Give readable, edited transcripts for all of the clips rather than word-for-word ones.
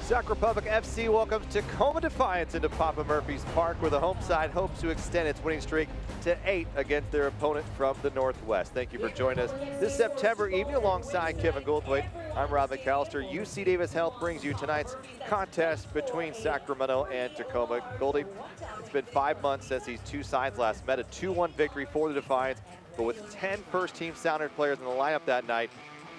Sac Republic FC welcomes Tacoma Defiance into Papa Murphy's Park, where the home side hopes to extend its winning streak to 8 against their opponent from the Northwest. Thank you for joining us this September evening alongside Kevin Goldthwait. I'm Rob McAllister. UC Davis Health brings you tonight's contest between Sacramento and Tacoma. Goldie, it's been 5 months since these two sides last met. A 2-1 victory for the Defiance, but with 10 first-team Sounders players in the lineup that night,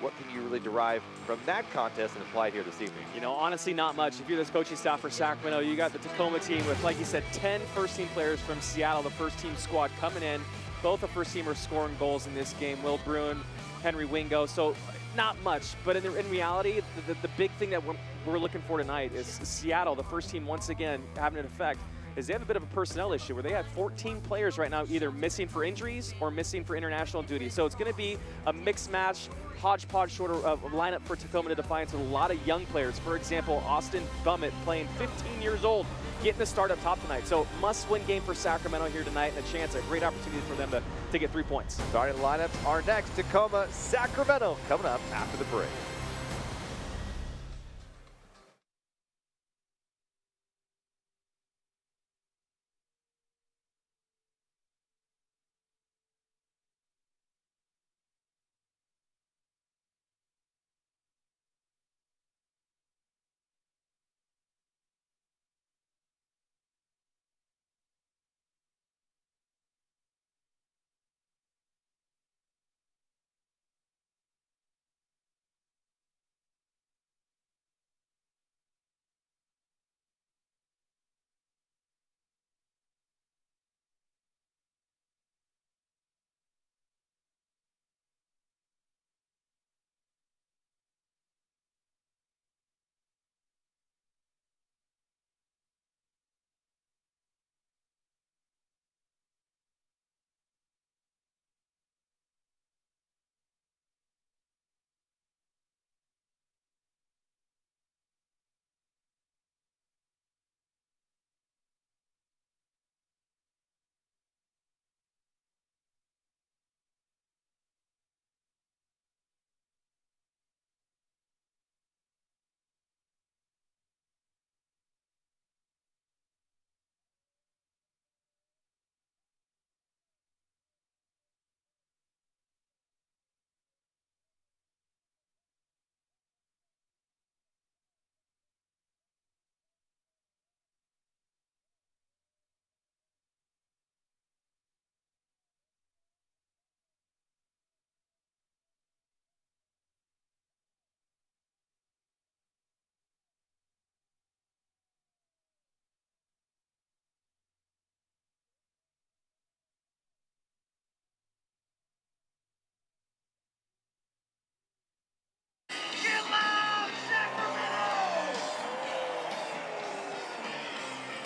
what can you really derive from that contest and apply it here this evening? You know, honestly, not much. If you're this coaching staff for Sacramento, you got the Tacoma team with, like you said, 10 first-team players from Seattle, the first-team squad coming in. Both the first-teamers scoring goals in this game. Will Bruin, Henry Wingo. So not much, but in reality, the big thing that we're looking for tonight is Seattle, the first team, once again having an effect. Is they have a bit of a personnel issue where they have 14 players right now either missing for injuries or missing for international duty. So it's going to be a mixed match, hodgepodge sort of lineup for Tacoma Defiance with a lot of young players. For example, Austin Bummett, playing 15 years old, getting the start up top tonight. So must-win game for Sacramento here tonight, and a great opportunity for them to get 3 points. Starting lineups are next. Tacoma, Sacramento, coming up after the break.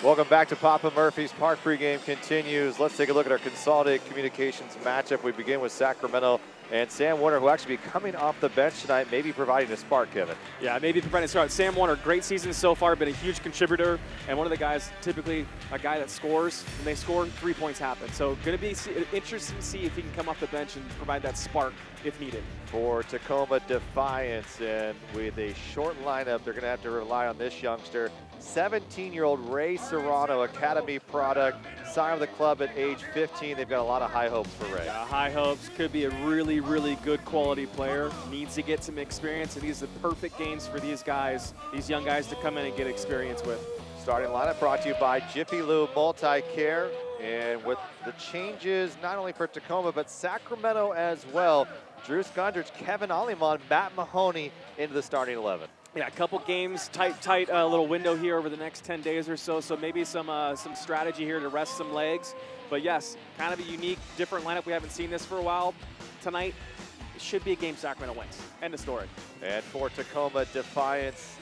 Welcome back to Papa Murphy's Park. Pregame continues. Let's take a look at our consolidated communications matchup. We begin with Sacramento and Sam Warner, who actually be coming off the bench tonight, maybe providing a spark, Kevin. Yeah, maybe providing a spark. Sam Warner, great season so far, been a huge contributor, and one of the guys, typically a guy that scores. When they score, 3 points happen. So going to be interesting to see if he can come off the bench and provide that spark if needed. For Tacoma Defiance, and with a short lineup, they're going to have to rely on this youngster, 17-year-old Ray Serrano, Academy product, signed with the club at age 15. They've got a lot of high hopes for Ray. Yeah, high hopes. Could be a really good quality player. Needs to get some experience, and these are the perfect games for these guys, these young guys, to come in and get experience with. Starting lineup brought to you by Jiffy Lube Multi-Care. And with the changes, not only for Tacoma, but Sacramento as well, Drew Skundrich, Kevin Aliman, Matt Mahoney into the starting 11. Yeah, a couple games, tight little window here over the next 10 days or so. So maybe some strategy here to rest some legs. But yes, kind of a unique, different lineup. We haven't seen this for a while. Tonight, it should be a game Sacramento wins. End of story. And for Tacoma Defiance,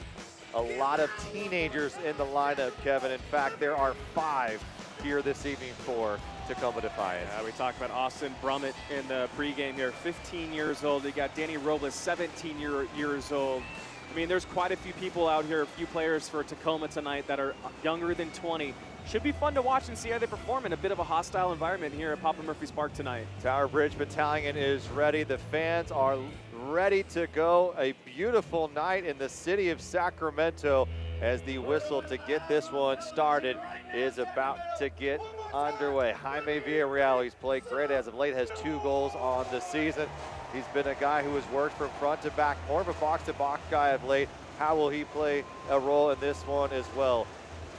a lot of teenagers in the lineup, Kevin. In fact, there are 5 here this evening for Tacoma Defiance. We talked about Austin Brummett in the pregame here, 15 years old. They got Danny Robles, 17 years old. I mean, there's quite a few people out here, a few players for Tacoma tonight that are younger than 20. Should be fun to watch and see how they perform in a bit of a hostile environment here at Papa Murphy's Park tonight. Tower Bridge Battalion is ready. The fans are ready to go. A beautiful night in the city of Sacramento. as the whistle to get this one started is about to get underway. Jaime Villarreal, he's played great as of late, has 2 goals on the season. He's been a guy who has worked from front to back, more of a box-to-box guy of late. How will he play a role in this one as well?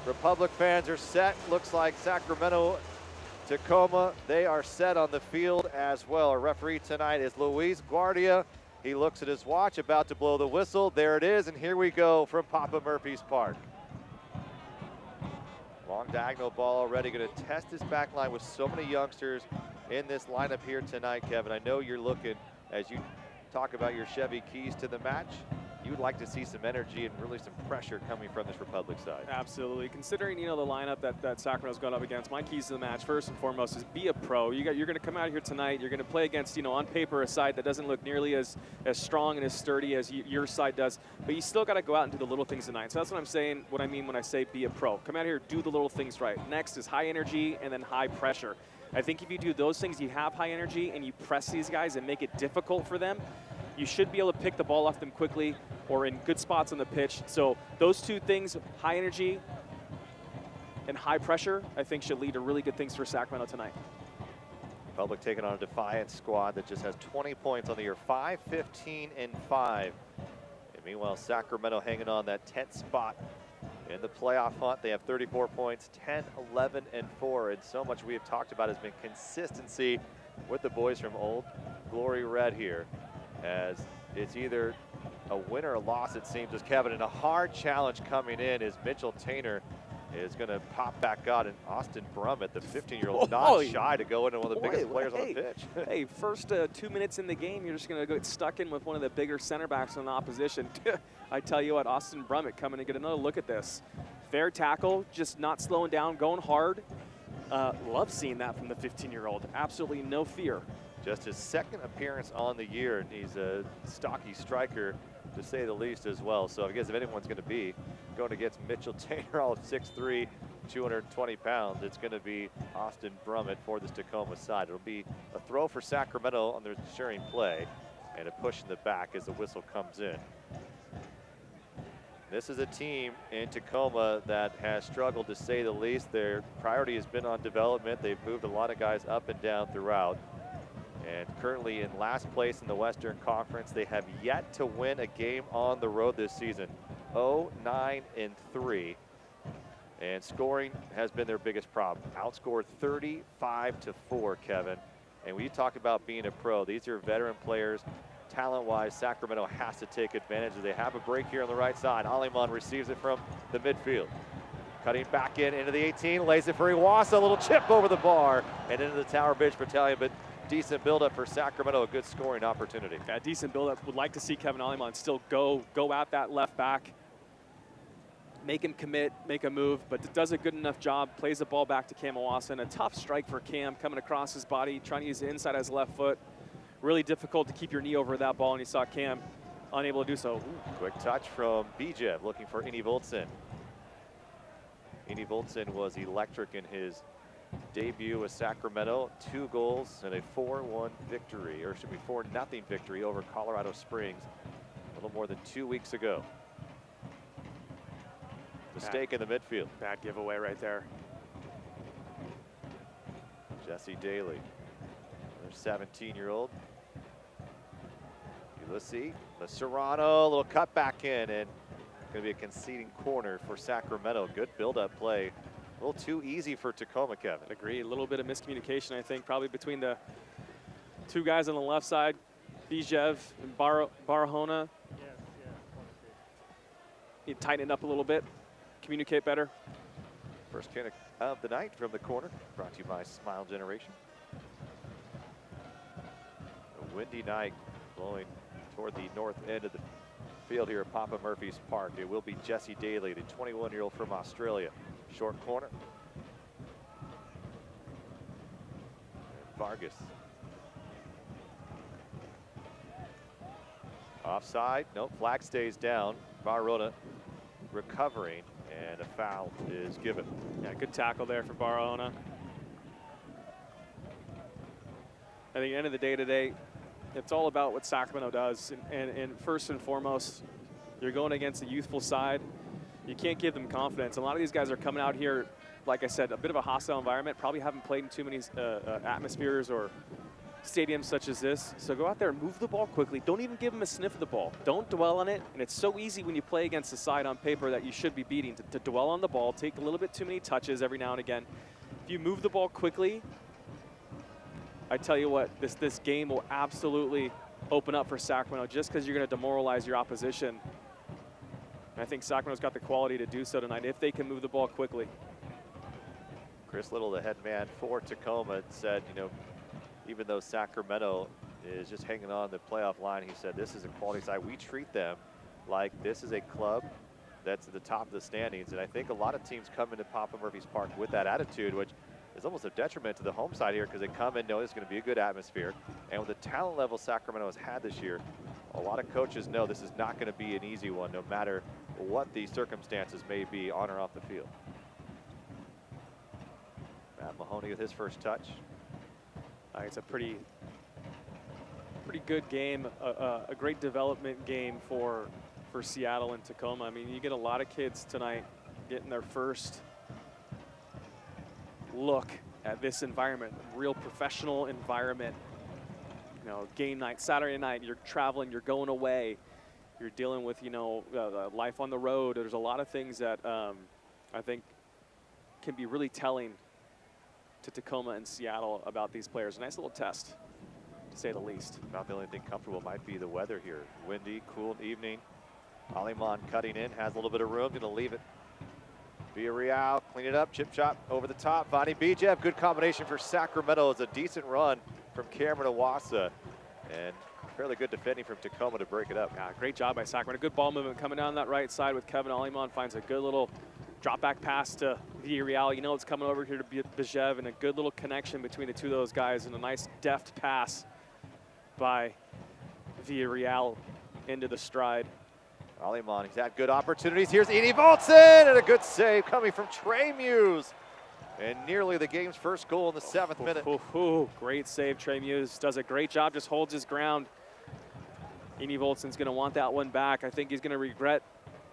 Republic fans are set. Looks like Sacramento, Tacoma, they are set on the field as well. Our referee tonight is Luis Guardia. He looks at his watch, about to blow the whistle. There it is, and here we go from Papa Murphy's Park. Long diagonal ball already, going to test his back line with so many youngsters in this lineup here tonight, Kevin. I know you're looking, as you talk about your Chevy keys to the match, you would like to see some energy and really some pressure coming from this Republic side. Absolutely. Considering, you know, the lineup that Sacramento's going up against, my keys to the match, first and foremost, is be a pro. You're going to come out here tonight. You're going to play against, you know, on paper, a side that doesn't look nearly as strong and as sturdy as your side does. But you still got to go out and do the little things tonight. So that's what I'm saying, what I mean when I say be a pro. Come out here, do the little things right. Next is high energy and then high pressure. I think if you do those things, you have high energy and you press these guys and make it difficult for them, you should be able to pick the ball off them quickly or in good spots on the pitch. So those 2 things, high energy and high pressure, I think should lead to really good things for Sacramento tonight. Republic taking on a Defiance squad that just has 20 points on the year, 5-15-5. And meanwhile, Sacramento hanging on that 10th spot in the playoff hunt. They have 34 points, 10-11-4. And so much we have talked about has been consistency with the boys from Old Glory Red here, as it's either a win or a loss, it seems, as Kevin. And a hard challenge coming in is Mitchell Tainer is going to pop back out, and Austin Brummett, the 15-year-old, not shy to go into one of the biggest players on the pitch. Hey, first 2 minutes in the game, you're just going to get stuck in with one of the bigger center backs on the opposition. I tell you what, Austin Brummett coming to get another look at this. Fair tackle, just not slowing down, going hard. Love seeing that from the 15-year-old. Absolutely no fear. Just his 2nd appearance on the year, and he's a stocky striker, to say the least, as well. So I guess if anyone's going to be going against Mitchell Tainer, all of 6'3", 220 pounds, it's going to be Austin Brummett for this Tacoma side. It'll be a throw for Sacramento on their ensuring play, and a push in the back as the whistle comes in. This is a team in Tacoma that has struggled, to say the least. Their priority has been on development. They've moved a lot of guys up and down throughout. And currently in last place in the Western Conference. They have yet to win a game on the road this season. 0-9-3. And scoring has been their biggest problem. Outscored 35-4, Kevin. And when you talk about being a pro, these are veteran players. Talent-wise, Sacramento has to take advantage. They have a break here on the right side. Aleman receives it from the midfield. Cutting back into the 18, lays it for Iwasa. A little chip over the bar and into the Tower Bridge Battalion, but decent buildup for Sacramento, a good scoring opportunity. Yeah, decent buildup. Would like to see Kevin Aleman still go at that left back, make him commit, make a move, but does a good enough job, plays the ball back to Cam Iwasa, and a tough strike for Cam coming across his body, trying to use the inside of his left foot. Really difficult to keep your knee over that ball, and you saw Cam unable to do so. Ooh. Quick touch from Bijev, looking for Ini Voltsen. Ini Voltsen was electric in his debut with Sacramento. 2 goals and a 4-1 victory, or should be 4-0 victory over Colorado Springs a little more than 2 weeks ago. Mistake in the midfield. Bad giveaway right there. Jesse Daly, another 17-year-old. Ulysses Serrano, a little cut back in, and going to be a conceding corner for Sacramento. Good build-up play. A little too easy for Tacoma, Kevin. Agree. A little bit of miscommunication, I think, probably between the 2 guys on the left side, Bijev and Barahona. You tighten it up a little bit, communicate better. First kick of the night from the corner, brought to you by Smile Generation. A windy night, blowing toward the north end of the field here at Papa Murphy's Park. It will be Jesse Daly, the 21-year-old from Australia. Short corner. And Vargas. Offside. No, flag stays down. Barahona recovering, and a foul is given. Yeah, good tackle there for Barahona. At the end of the day today, it's all about what Sacramento does. And first and foremost, you're going against a youthful side. You can't give them confidence. A lot of these guys are coming out here, like I said, a bit of a hostile environment, probably haven't played in too many atmospheres or stadiums such as this. So go out there and move the ball quickly. Don't even give them a sniff of the ball. Don't dwell on it. And it's so easy when you play against the side on paper that you should be beating to dwell on the ball, take a little bit too many touches every now and again. If you move the ball quickly, I tell you what, this game will absolutely open up for Sacramento just because you're going to demoralize your opposition. And I think Sacramento's got the quality to do so tonight if they can move the ball quickly. Chris Little, the head man for Tacoma, said, you know, even though Sacramento is just hanging on the playoff line, he said this is a quality side. We treat them like this is a club that's at the top of the standings. And I think a lot of teams come into Papa Murphy's Park with that attitude, which is almost a detriment to the home side here because they come in knowing it's going to be a good atmosphere. And with the talent level Sacramento has had this year, a lot of coaches know this is not going to be an easy one, no matter what the circumstances may be on or off the field. Matt Mahoney with his first touch. It's a pretty good game, a great development game for Seattle and Tacoma. I mean, you get a lot of kids tonight getting their first look at this environment, real professional environment. You know, game night, Saturday night, you're traveling, you're going away, you're dealing with, you know, life on the road. There's a lot of things that I think can be really telling to Tacoma and Seattle about these players. A nice little test, to say the least. About the only thing comfortable might be the weather here. Windy, cool evening. Aliman cutting in, has a little bit of room, gonna leave it. Villarreal, clean it up, chip chop over the top. Vani Bijev, good combination for Sacramento. It's a decent run from Cameron Awasa. And fairly good defending from Tacoma to break it up. Yeah, great job by Sacramento. Good ball movement coming down that right side with Kevin Aliman. Finds a good little drop back pass to Villarreal. You know it's coming over here to Bijev, and a good little connection between the two of those guys, and a nice deft pass by Villarreal into the stride. Aliman, he's had good opportunities. Here's Edie Voltson, and a good save coming from Trey Muse. And nearly the game's first goal in the 7th minute. Great save, Trey Muse. Does a great job, just holds his ground. Edie Voltson's gonna want that one back. I think he's gonna regret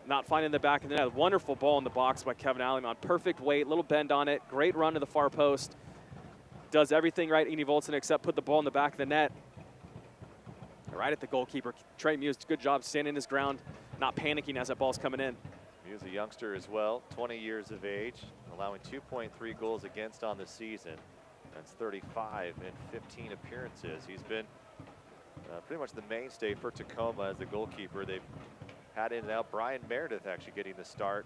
not finding the back of the net. Wonderful ball in the box by Kevin Aliman. Perfect weight, little bend on it. Great run to the far post. Does everything right, Edie Voltson, except put the ball in the back of the net. Right at the goalkeeper. Trey Muse, good job standing his ground, not panicking as that ball's coming in. Muse, a youngster as well, 20 years of age, allowing 2.3 goals against on the season. That's 35 in 15 appearances. He's been pretty much the mainstay for Tacoma as the goalkeeper. They've had in and out. Brian Meredith actually getting the start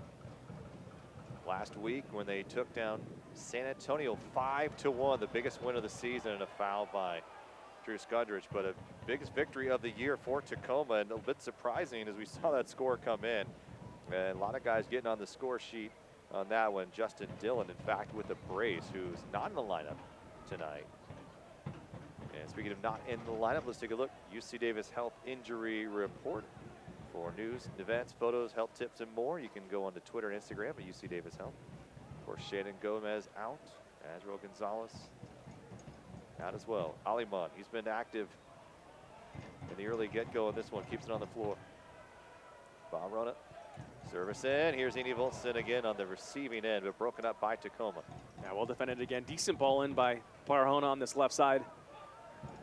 last week when they took down San Antonio 5-1, the biggest win of the season, and a foul by Drew Scudridge. But a biggest victory of the year for Tacoma, and a bit surprising as we saw that score come in. And a lot of guys getting on the score sheet on that one. Justin Dillon, in fact, with a brace, who's not in the lineup tonight. And speaking of not in the lineup, let's take a look. UC Davis Health Injury Report. For news, events, photos, health tips, and more, you can go on to Twitter and Instagram at UC Davis Health. Of course, Shannon Gomez out. Azrael Gonzalez out as well. Aliman, he's been active in the early get-go in this one. Keeps it on the floor. Barona, service in. Here's Edie Voltson again on the receiving end, but broken up by Tacoma. Yeah, well defended again. Decent ball in by Barahona on this left side.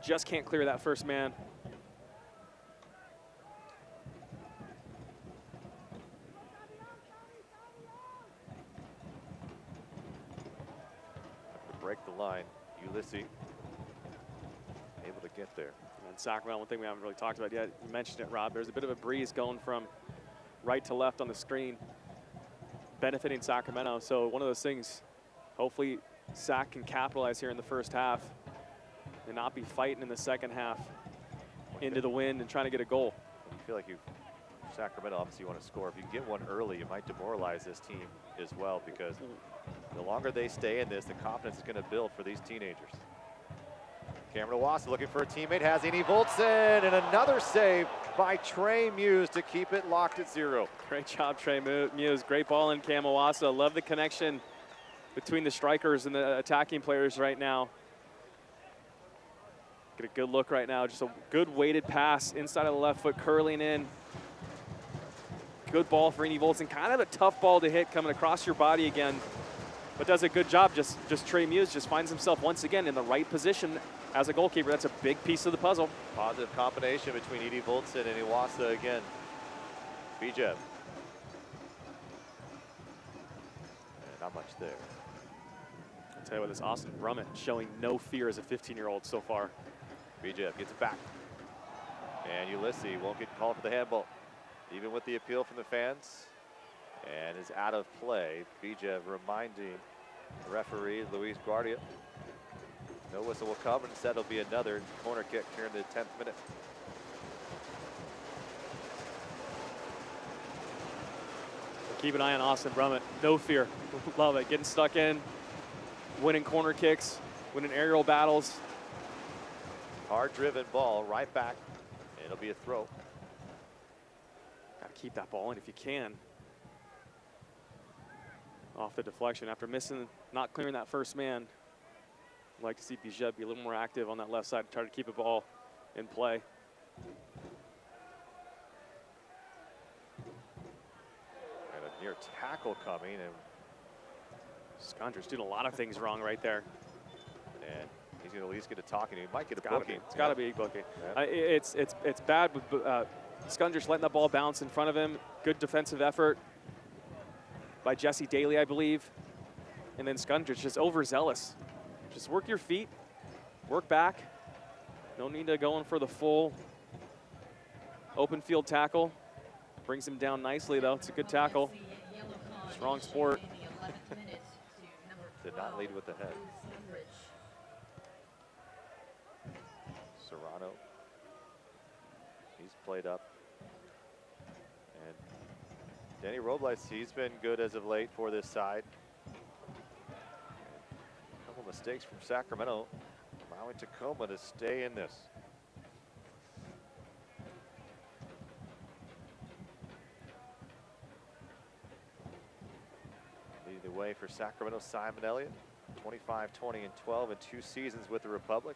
Just can't clear that first man. Break the line. Ulysses able to get there. And Sacramento, one thing we haven't really talked about yet, you mentioned it, Rob, there's a bit of a breeze going from right to left on the screen, benefiting Sacramento. So one of those things, hopefully Sac can capitalize here in the first half and not be fighting in the second half into the wind and trying to get a goal. I feel like Sacramento, obviously you want to score. If you get one early, you might demoralize this team as well, because the longer they stay in this, the confidence is going to build for these teenagers. Cameron Awasa looking for a teammate, has Edie Voltson, and another save by Trey Muse to keep it locked at 0. Great job, Trey Muse. Great ball in Cam Awasa. Love the connection between the strikers and the attacking players right now. Get a good look right now. Just a good weighted pass inside of the left foot, curling in. Good ball for Indy Volson. Kind of a tough ball to hit coming across your body again, but does a good job. Just Trey Muse just finds himself once again in the right position as a goalkeeper. That's a big piece of the puzzle. Positive combination between Indy Volson and Iwasa again. Bijev. Not much there. I'll tell you what, this Austin Brummett showing no fear as a 15-year-old so far. Bijev gets it back. And Ulysses won't get called for the handball, even with the appeal from the fans, and is out of play. Bijev reminding the referee, Luis Guardia, no whistle will come, and instead it'll be another corner kick here in the 10th minute. Keep an eye on Austin Brummett. No fear. Love it. Getting stuck in, winning corner kicks, winning aerial battles. Hard-driven ball right back. It'll be a throw. Got to keep that ball in if you can. Off the deflection after missing, not clearing that first man. I'd like to see Bijev be a little more active on that left side, try to keep the ball in play. Near tackle coming, and Skondrich's doing a lot of things wrong right there. And he's going to at least get a talking. He might get a It's booking. It's got to be a booking. Yeah. It's bad with Skondrich letting that ball bounce in front of him. Good defensive effort by Jesse Daly, I believe. And then Skondrich just overzealous. Just work your feet, work back. No need to go in for the full open field tackle. Brings him down nicely, though. It's a good tackle. Strong sport. Did not lead with the head. Serrano. He's played up. And Danny Robles, he's been good as of late for this side. A couple mistakes from Sacramento, allowing Tacoma to stay in this. The way for Sacramento, Simon Elliott, 25, 20, and 12 in 2 seasons with the Republic.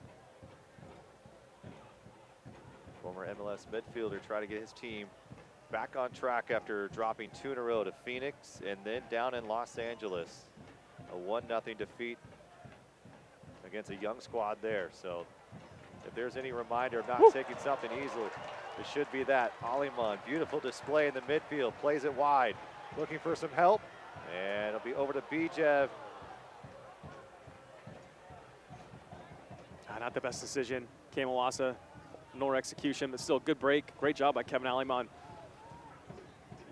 Former MLS midfielder trying to get his team back on track after dropping 2 in a row to Phoenix and then down in Los Angeles. A 1-0 defeat against a young squad there. So if there's any reminder of not taking something easily, it should be that. Aliman, beautiful display in the midfield, plays it wide, looking for some help. And it'll be over to Bijev. Not the best decision. Kamawasa, nor execution, but still good break. Great job by Kevin Aliman.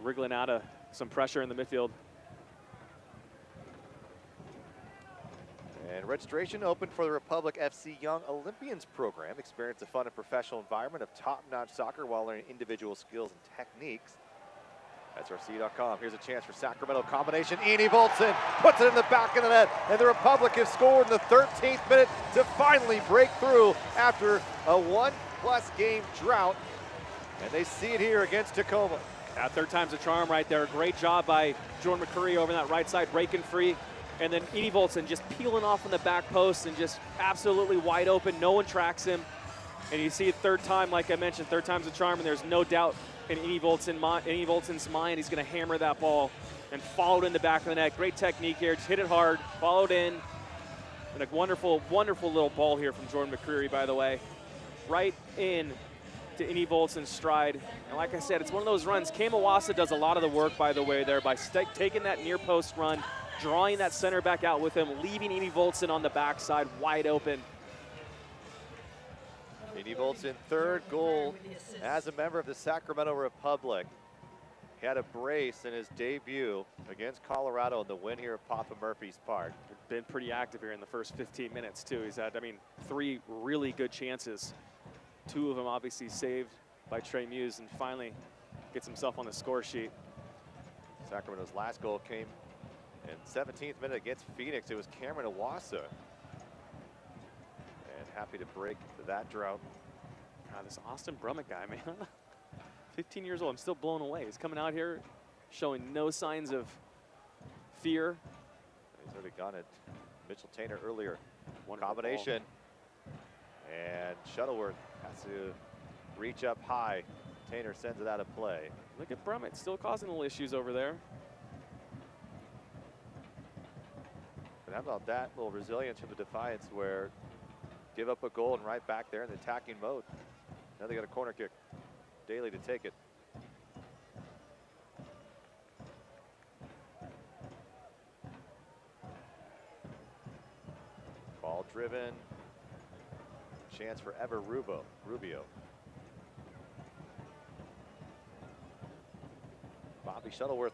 Wriggling out of some pressure in the midfield. And registration open for the Republic FC Young Olympians program. Experience a fun and professional environment of top-notch soccer while learning individual skills and techniques. SRC.com. Here's a chance for Sacramento combination. Indy Volson puts it in the back of the net, and the Republic has scored in the 13th minute to finally break through after a 1+ game drought. And they see it here against Tacoma. Third time's a charm right there. Great job by Jordan McCurry over that right side, breaking free. And then Indy Volson just peeling off on the back post and just absolutely wide open. No one tracks him. And you see it third time, like I mentioned, third time's a charm, and there's no doubt in Indy Volson's mind, he's going to hammer that ball and follow it in the back of the net. Great technique here. Just hit it hard, followed in. And a wonderful, wonderful little ball here from Jordan McCreary, by the way. Right in to Indy Volson's stride. And like I said, it's one of those runs. Kamawasa does a lot of the work, by the way, there by taking that near post run, drawing that center back out with him, leaving Indy Volson on the backside wide open. Indy Volson, third goal as a member of the Sacramento Republic. He had a brace in his debut against Colorado in the win here at Papa Murphy's Park. Been pretty active here in the first 15 minutes, too. He's had, 3 really good chances. 2 of them obviously saved by Trey Muse, and finally gets himself on the score sheet. Sacramento's last goal came in 17th minute against Phoenix. It was Cameron Iwasa. And happy to break that drought. God, this Austin Brummett guy, man. 15 years old, I'm still blown away. He's coming out here showing no signs of fear. He's already gone it. Mitchell Tainer earlier. Wonderful combination. Ball. And Shuttleworth has to reach up high Tainer sends it out of play. Look at Brummett, still causing little issues over there. But how about that little resilience from the Defiance, where give up a goal and right back there in the attacking mode. Now they got a corner kick. Daly to take it. Ball driven. Chance for Rubio. Bobby Shuttleworth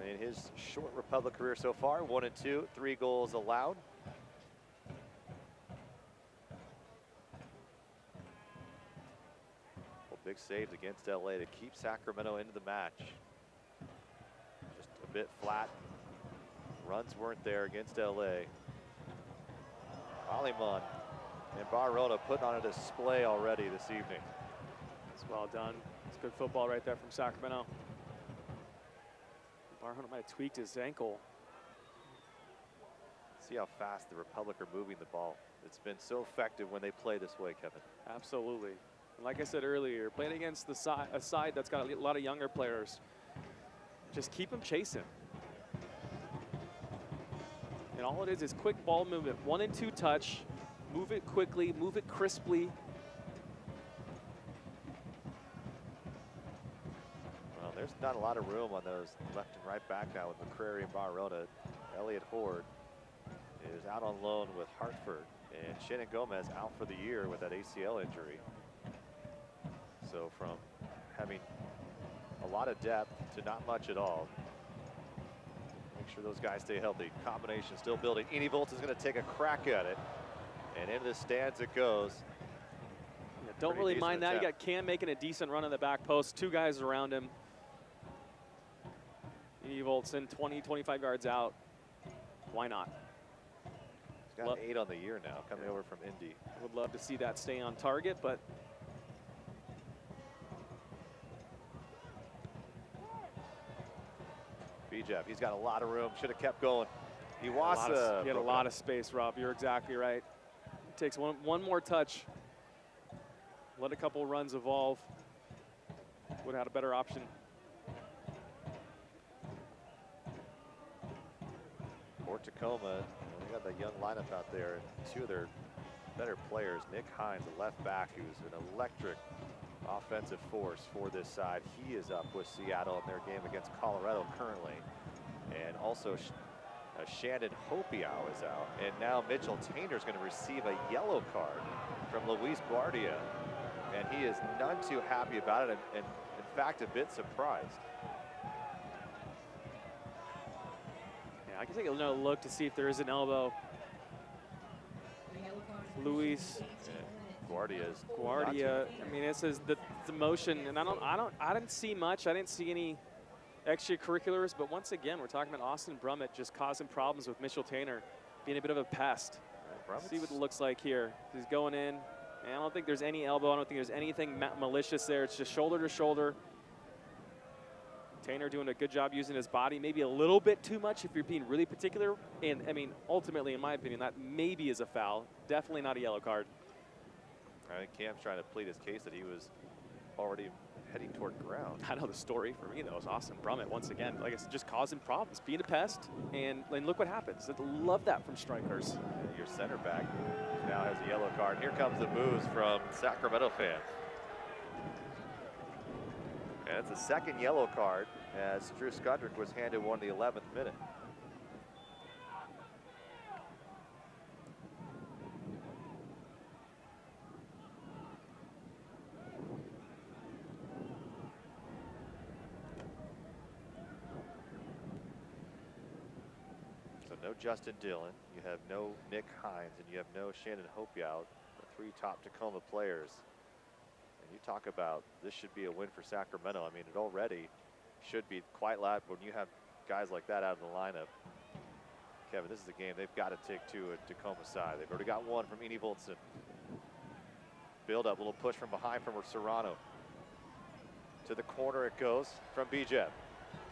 in his short Republic career so far, 1 and 2, 3 goals allowed. Well, big saves against LA to keep Sacramento into the match. Just a bit flat. Runs weren't there against LA. Aliman and Barrota putting on a display already this evening. It's well done. It's good football right there from Sacramento. Barrota might have tweaked his ankle. See how fast the Republic are moving the ball. It's been so effective when they play this way, Kevin. Absolutely. And like I said earlier, playing against a side that's got a lot of younger players, just keep them chasing. And all it is quick ball movement, 1 and 2 touch, move it quickly, move it crisply. Well, there's not a lot of room on those left and right back now with McCrary and Barrota. Elliot Horde is out on loan with Hartford, and Shannon Gomez out for the year with that ACL injury. So from having a lot of depth to not much at all. Make sure those guys stay healthy. Combination still building. Eni Volts is going to take a crack at it, and into the stands it goes. Yeah, don't really mind that. You got Cam making a decent run on the back post. 2 guys around him. Eni Volts in 20, 25 yards out. Why not? He's got 8 on the year now, coming over from Indy. Would love to see that stay on target, but Bijab, he's got a lot of room. Should have kept going. He had a lot of space, Rob. You're exactly right. It takes one more touch. Let a couple runs evolve. Would have had a better option. For Tacoma, they got that young lineup out there, and 2 of their better players. Nick Hines, a left back, who's an electric offensive force for this side. He is up with Seattle in their game against Colorado currently. And also Shannon Hopiow is out. And now Mitchell Tainer is going to receive a yellow card from Luis Guardia. And he is none too happy about it, and in fact a bit surprised. Yeah, I can take another look to see if there is an elbow. Luis. Guardia. I mean, it says the motion, and I didn't see much. I didn't see any extracurriculars, but once again, we're talking about Austin Brummett just causing problems with Mitchell Tainer, being a bit of a pest. See what it looks like here. He's going in, and I don't think there's any elbow. I don't think there's anything malicious there. It's just shoulder to shoulder. Tainer doing a good job using his body, maybe a little bit too much if you're being really particular. And I mean, ultimately, in my opinion, that maybe is a foul. Definitely not a yellow card. I think Cam's trying to plead his case that he was already heading toward ground. I know the story for me, though, is Austin Brummett, once again, like I said, just causing problems, being a pest, and look what happens. I love that from strikers. Your center back now has a yellow card. Here comes the moves from Sacramento fans. And it's the 2nd yellow card as Drew Skudrick was handed one in the 11th minute. No Justin Dillon, you have no Nick Hines, and you have no Shannon Hopiow, the 3 top Tacoma players. And you talk about this should be a win for Sacramento. I mean, it already should be quite loud when you have guys like that out of the lineup. Kevin, this is a game they've got to take to a Tacoma side. They've already got one from Eni Voltson. Build up, little push from behind from Serrano. To the corner it goes from Bijab.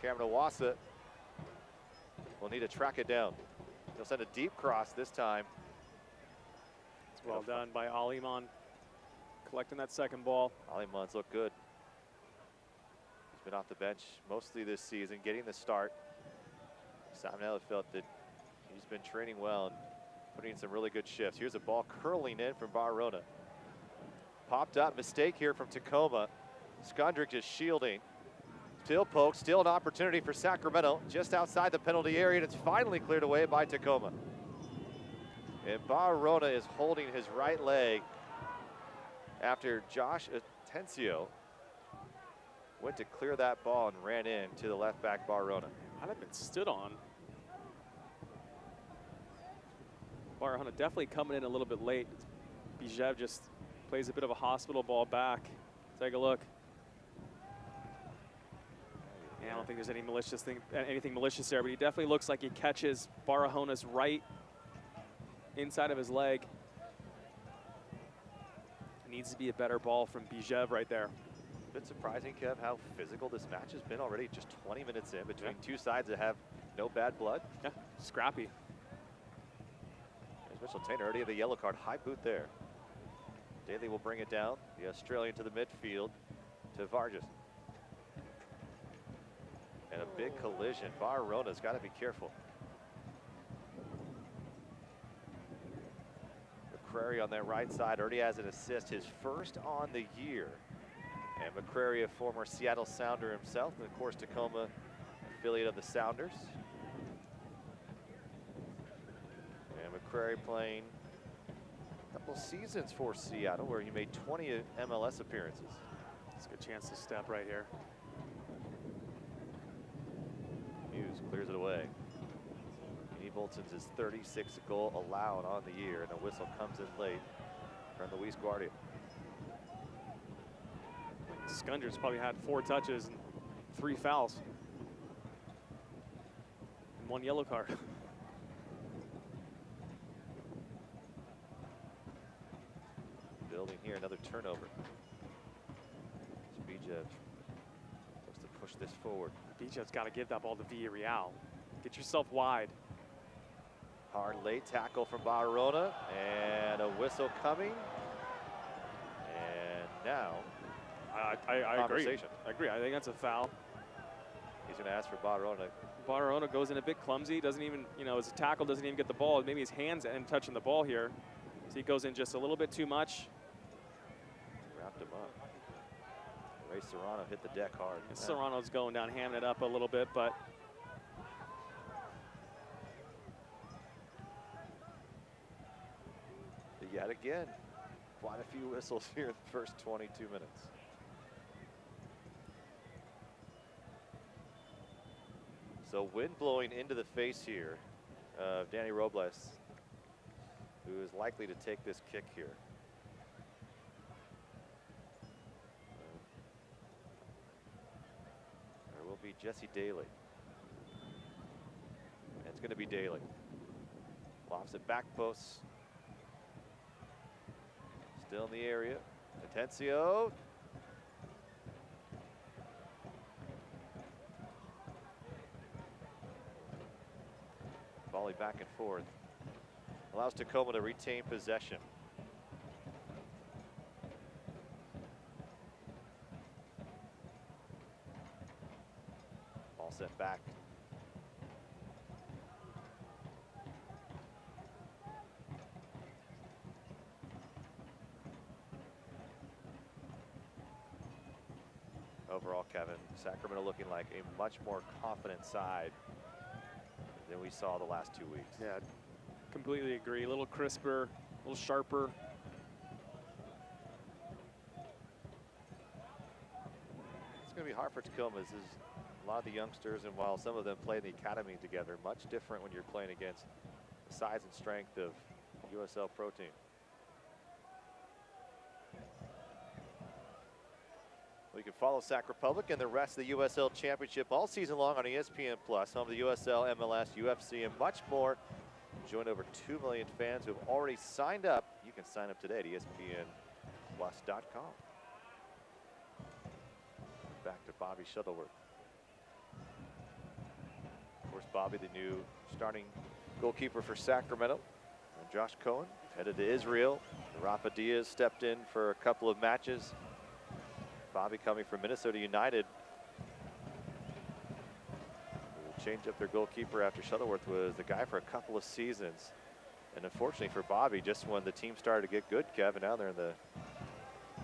Cameron Owasa will need to track it down. He'll send a deep cross this time. It's well done by Aliman, collecting that second ball. Aliman's look good. been off the bench mostly this season, getting the start. Samanella felt that he's been training well and putting in some really good shifts. Here's a ball curling in from Barahona. Popped up, mistake here from Tacoma. Skundrich just shielding. Still poked, still an opportunity for Sacramento just outside the penalty area, and it's finally cleared away by Tacoma. And Barahona is holding his right leg after Josh Atencio went to clear that ball and ran in to the left back Barahona. I'd have been stood on. Barahona definitely coming in a little bit late. Bijev just plays a bit of a hospital ball back. Take a look. Yeah, I don't think there's anything malicious there, but he definitely looks like he catches Barahona's right inside of his leg. It needs to be a better ball from Bijev right there. A bit surprising, Kev, how physical this match has been already. Just 20 minutes in between two sides that have no bad blood. Yeah, scrappy. There's Mitchell Taintor already at the yellow card. High boot there. Daly will bring it down. The Australian to the midfield to Vargas. And a big collision. Barahona's got to be careful. McCrary on that right side already has an assist, his first on the year. And McCrary, a former Seattle Sounder himself, and of course Tacoma, affiliate of the Sounders. And McCrary playing a couple seasons for Seattle where he made 20 MLS appearances. It's a good chance to step right here. Hughes clears it away. Kenny Bolton's his 36th goal allowed on the year, and a whistle comes in late from Luis Guardia. Skundrich probably had 4 touches and 3 fouls. And 1 yellow card. Building here, another turnover. Bijev looks to push this forward. Bijev's got to give that ball to Villarreal. Get yourself wide. Hard late tackle from Barahona, and a whistle coming. And now, I agree. I agree. I think that's a foul. He's going to ask for Barahona. Barahona goes in a bit clumsy. Doesn't even, his tackle doesn't even get the ball. Maybe his hands end touching the ball here. So he goes in just a little bit too much. Wrapped him up. Ray Serrano hit the deck hard. And Serrano's going down, hamming it up a little bit, but yet again, quite a few whistles here in the first 22 minutes. So wind blowing into the face here of Danny Robles, who is likely to take this kick here. There will be Jesse Daly. And it's going to be Daly. Lofts it back post. Still in the area. Atencio. Volley back and forth. Allows Tacoma to retain possession. Ball sent back. Overall, Kevin, Sacramento looking like a much more confident side than we saw the last 2 weeks. yeah, completely agree. A little crisper, a little sharper. It's going to be hard for Tacoma. This is a lot of the youngsters, and while some of them play in the academy together, much different when you're playing against the size and strength of USL Pro team. You can follow Sac Republic and the rest of the USL Championship all season long on ESPN+, home of the USL, MLS, UFC, and much more. Join over 2 million fans who have already signed up. You can sign up today at ESPNplus.com. Back to Bobby Shuttleworth. Of course, Bobby, the new starting goalkeeper for Sacramento. And Josh Cohen headed to Israel. Rafa Diaz stepped in for a couple of matches. Bobby coming from Minnesota United, change up their goalkeeper after Shuttleworth was the guy for a couple of seasons. And unfortunately for Bobby, just when the team started to get good, Kevin, now they're in the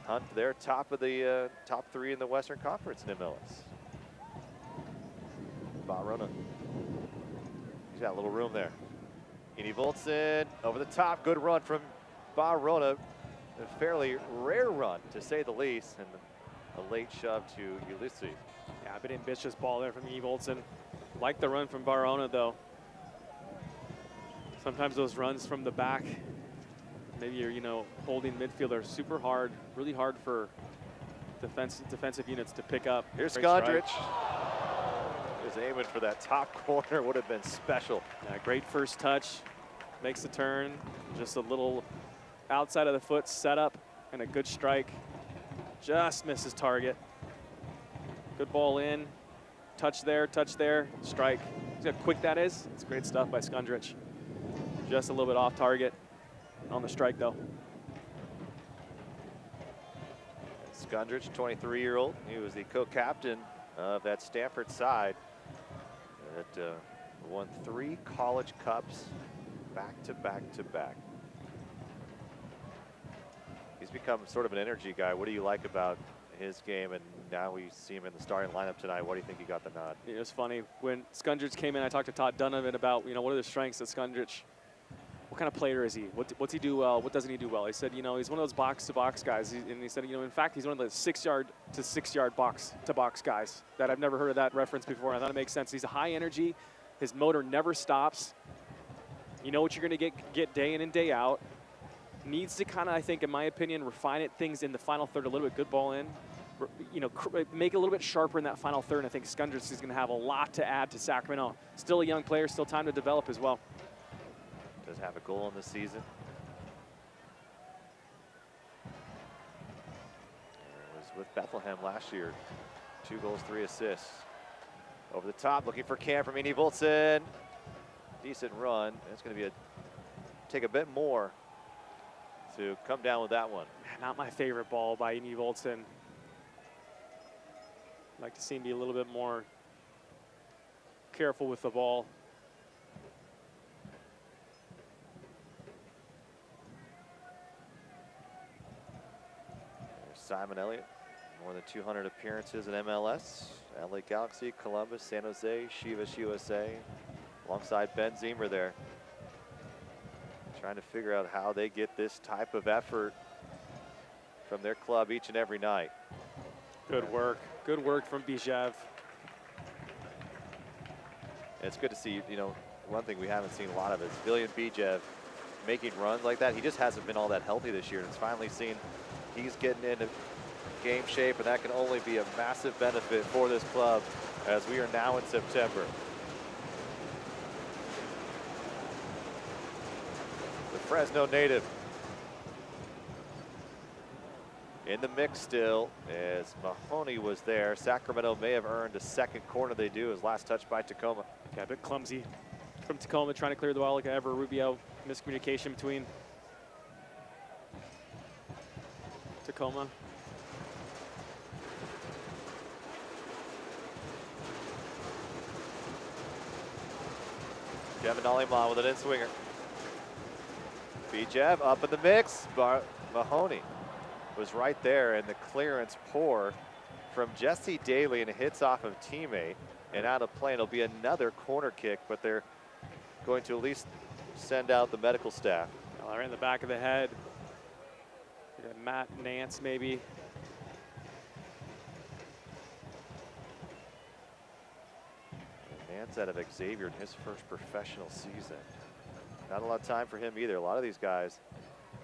hunt. They're top of the top 3 in the Western Conference in MLS. Barona. He's got a little room there. Eni Voltson over the top. Good run from Barona. A fairly rare run, to say the least. And a late shove to Ulysses. Yeah, a bit ambitious ball there from Eni Voltson. Like the run from Barona, though. Sometimes those runs from the back, maybe you're, holding midfielder super hard, really hard for defensive units to pick up. Here's Skondrich. Is aiming for that top corner, would have been special. Yeah, great first touch, makes the turn, just a little outside of the foot setup, and a good strike. Just misses target. Good ball in, touch there, strike. See how quick that is? It's great stuff by Skondrich. Just a little bit off target on the strike, though. Skondrich, 23-year-old. He was the co-captain of that Stanford side that won 3 college cups back to back. He's become sort of an energy guy. What do you like about his game? And now we see him in the starting lineup tonight. What do you think he got the nod? It was funny. When Skondrich came in, I talked to Todd Donovan about, what are the strengths of Skondrich? What kind of player is he? What's he do well? What doesn't he do well? He said, he's one of those box-to-box guys. And he said, in fact, he's one of the 6-yard to 6-yard box-to-box guys. That I've never heard of that reference before. I thought it makes sense. He's a high energy. His motor never stops. You know what you're going to get day in and day out. Needs to kind of, I think, in my opinion, refine things in the final third a little bit. Good ball in. Make it a little bit sharper in that final third. And I think Skondrich is going to have a lot to add to Sacramento. Still a young player, still time to develop as well. Does have a goal in this season. It was with Bethlehem last year. 2 goals, 3 assists. Over the top, looking for Cam from Eni Voltson. Decent run. It's going to be take a bit more to come down with that one. Not my favorite ball by Eni Voltson. I'd like to see him be a little bit more careful with the ball. Simon Elliott, more than 200 appearances in MLS. LA Galaxy, Columbus, San Jose, Chivas USA, alongside Ben Zemer there. Trying to figure out how they get this type of effort from their club each and every night. Good work from Bijev. It's good to see, one thing we haven't seen a lot of is Villian Bijev making runs like that. He just hasn't been all that healthy this year, and it's finally seen he's getting into game shape, and that can only be a massive benefit for this club as we are now in September. The Fresno native in the mix still as Mahoney was there. Sacramento may have earned a second corner. They do, as last touch by Tacoma. Yeah, a bit clumsy from Tacoma, trying to clear the ball like ever. Rubio, miscommunication between Tacoma. Kevin Aliman with an in-swinger. Bijev up in the mix. Mahoney was right there, and the clearance poor from Jesse Daly, and it hits off of teammate and out of play. It'll be another corner kick, but they're going to at least send out the medical staff. Right in the back of the head. Matt Nance, maybe. Nance out of Xavier in his first professional season. Not a lot of time for him either. A lot of these guys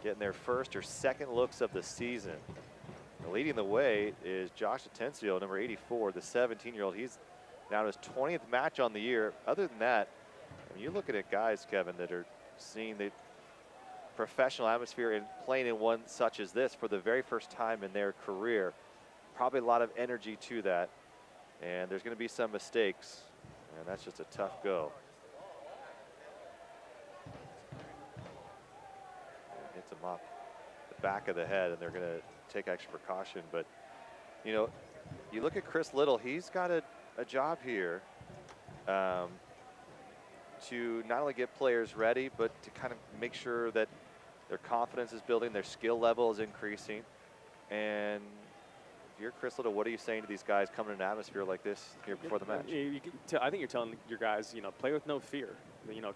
getting their first or second looks of the season. And leading the way is Josh Atencio, number 84, the 17-year-old. He's now in his 20th match on the year. Other than that, you're looking at guys, Kevin, that are seeing the professional atmosphere and playing in one such as this for the very first time in their career. Probably a lot of energy to that, and there's going to be some mistakes, and that's just a tough go. And hits him off the back of the head, and they're going to take extra precaution. But you look at Chris Little. He's got a job here to not only get players ready, but to kind of make sure that their confidence is building, their skill level is increasing. And if you're Chris Little, what are you saying to these guys coming in an atmosphere like this here before the match? I think you're telling your guys, play with no fear.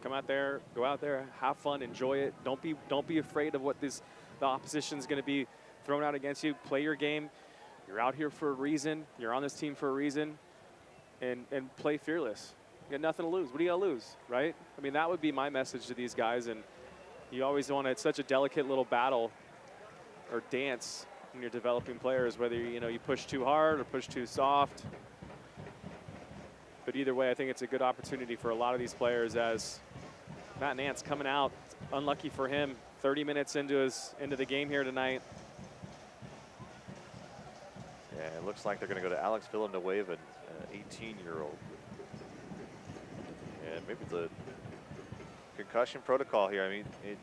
Come out there, go out there, have fun, enjoy it. Don't be afraid of what the opposition's going to be thrown out against you. Play your game. You're out here for a reason. You're on this team for a reason, and play fearless. You got nothing to lose. What do you got to lose, right? I mean, that would be my message to these guys. And you always want to. It's such a delicate little battle or dance when you're developing players, whether you push too hard or push too soft. But either way, I think it's a good opportunity for a lot of these players, as Matt Nance coming out, unlucky for him, 30 minutes into the game here tonight. Yeah, it looks like they're going to go to Alex Villanueva, an 18-year-old. And maybe the concussion protocol here. I mean, it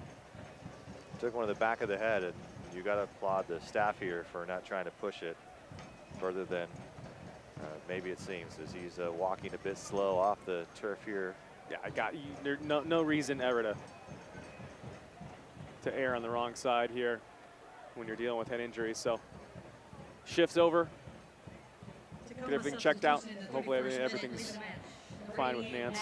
took one to the back of the head, and you got to applaud the staff here for not trying to push it further than maybe it seems, as he's walking a bit slow off the turf here. Yeah, I got you. There's no reason ever to err on the wrong side here when you're dealing with head injuries. So shift's over. Get everything checked out. Hopefully everything's fine with Nance.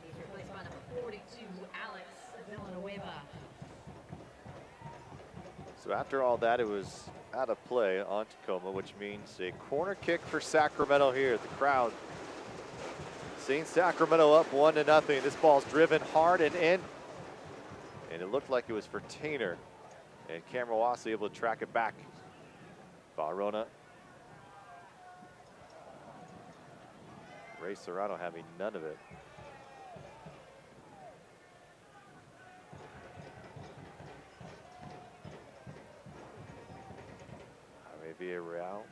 He's replaced by number 42, Alex Villanueva. So after all that, it was out of play on Tacoma, which means a corner kick for Sacramento here. The crowd seeing Sacramento up 1-0. This ball's driven hard and in. And it looked like it was for Tainer. And Cameron Wassey able to track it back. Barona. Ray Serrano having none of it. Villarreal.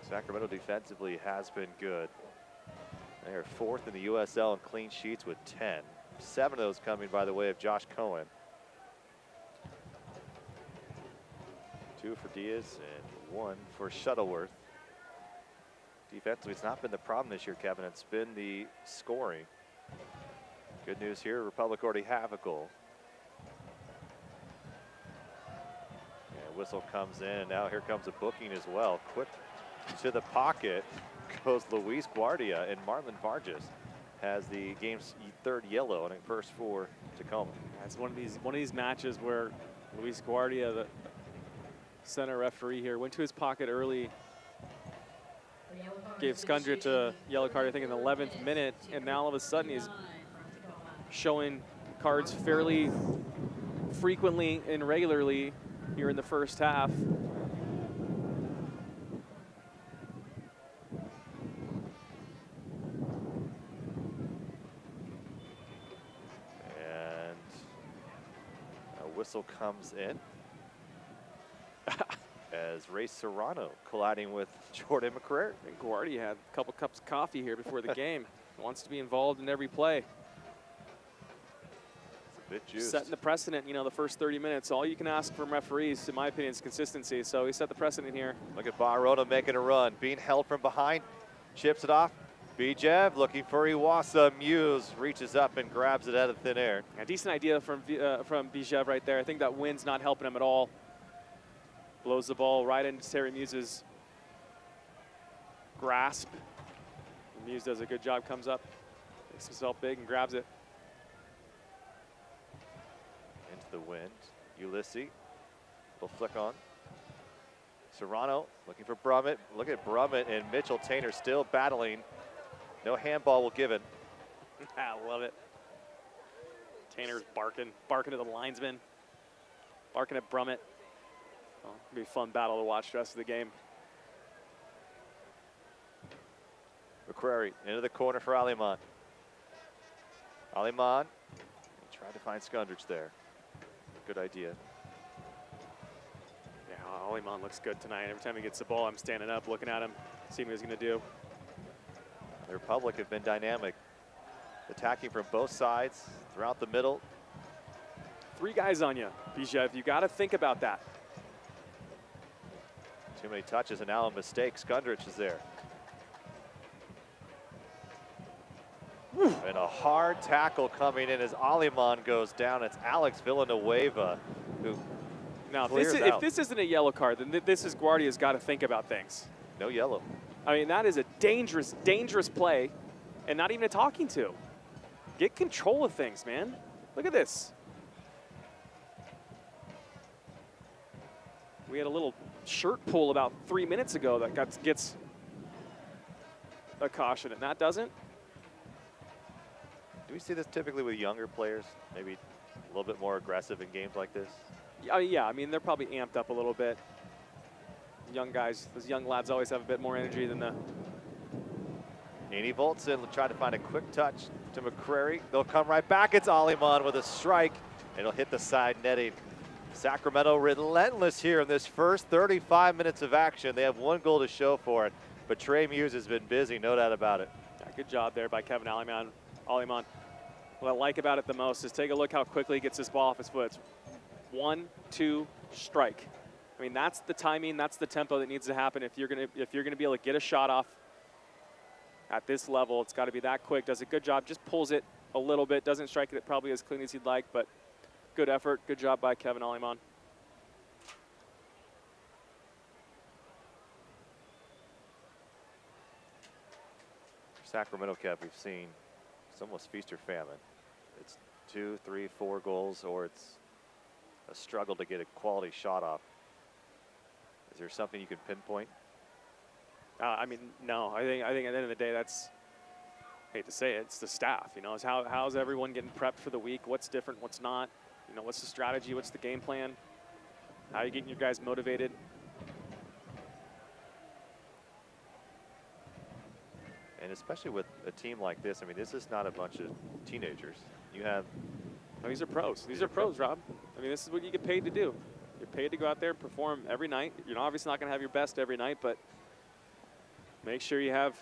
Sacramento defensively has been good. They are 4th in the USL in clean sheets with 10. 7 of those coming by the way of Josh Cohen. 2 for Diaz and 1 for Shuttleworth. Defensively, it's not been the problem this year, Kevin. It's been the scoring. Good news here, Republic already have a goal. And whistle comes in, and now here comes a booking as well. Quick to the pocket goes Luis Guardia, and Marlon Vargas has the game's 3rd yellow and it first for Tacoma. It's one of these matches where Luis Guardia, the center referee here, went to his pocket early, gave Skundrich a yellow card, I think, in the 11th minute, and now all of a sudden he's showing cards fairly frequently and regularly here in the first half. And a whistle comes in. As Ray Serrano colliding with Jordan McCrary. And Guardia had a couple cups of coffee here before the game. Wants to be involved in every play. It's a bit juiced. Setting the precedent, the first 30 minutes. All you can ask from referees, in my opinion, is consistency. So he set the precedent here. Look at Barona making a run. Being held from behind. Chips it off. Bijev looking for Iwasa. Muse reaches up and grabs it out of thin air. A decent idea from Bijev right there. I think that wind's not helping him at all. Blows the ball right into Terry Muse's grasp. Muse does a good job, comes up, makes himself big and grabs it. Into the wind. Ulysses will flick on. Serrano looking for Brummett. Look at Brummett and Mitchell Tainer still battling. No handball will give it. I love it. Tainer's barking to the linesman, barking at Brummett. Well, it'll be a fun battle to watch the rest of the game. McCrary into the corner for Aliman. Aliman tried to find Skundrich there. Good idea. Yeah, Aliman looks good tonight. Every time he gets the ball, I'm standing up, looking at him, seeing what he's going to do. The Republic have been dynamic. attacking from both sides throughout the middle. 3 guys on you, Bijev. You got to think about that. Too many touches and now a mistake. Skundrich is there. And a hard tackle coming in as Aliman goes down. It's Alex Villanueva who now, clears if out. this isn't a yellow card, then this is Guardia's got to think about things. No yellow. I mean, that is a dangerous, dangerous play, and not even a talking to. Get control of things, man. Look at this. We had a little shirt pull about 3 minutes ago that gets a caution, and that doesn't. Do we see this typically with younger players? Maybe a little bit more aggressive in games like this? Yeah, I mean, they're probably amped up a little bit. Young guys, those young lads always have a bit more energy than the... And he vaults in, will try to find a quick touch to McCrary. They'll come right back. It's Aliman with a strike. It'll hit the side netting. Sacramento relentless here in this first 35 minutes of action. They have 1 goal to show for it, but Trey Muse has been busy, no doubt about it. Yeah, good job there by Kevin Aliman. What I like about it the most is take a look how quickly he gets this ball off his foot. It's 1, 2, strike. I mean, that's the timing, that's the tempo that needs to happen if you're gonna be able to get a shot off at this level. It's got to be that quick. Does a good job, just pulls it a little bit, doesn't strike it probably as clean as he'd like, but good effort, good job by Kevin Aliman. Sacramento, Kev, we've seen it's almost feast or famine. It's 2, 3, 4 goals, or it's a struggle to get a quality shot off. Is there something you can pinpoint? I mean, no. I think at the end of the day, that's, I hate to say it, it's the staff. You know, it's how's everyone getting prepped for the week? What's different? What's not? You know, what's the strategy? What's the game plan? How are you getting your guys motivated? And especially with a team like this, I mean, this is not a bunch of teenagers. You have... No, these are pros. These are pros, Rob. I mean, this is what you get paid to do. You're paid to go out there and perform every night. You're obviously not going to have your best every night, but make sure you have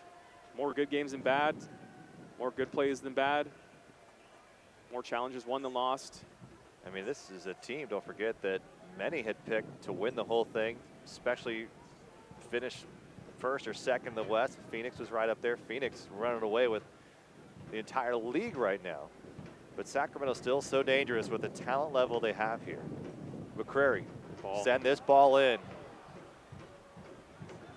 more good games than bad, more good plays than bad, more challenges won than lost. I mean, this is a team, don't forget, that many had picked to win the whole thing, especially finish first or second in the West. Phoenix was right up there. Phoenix running away with the entire league right now. But Sacramento still so dangerous with the talent level they have here. McCrary, send this ball in.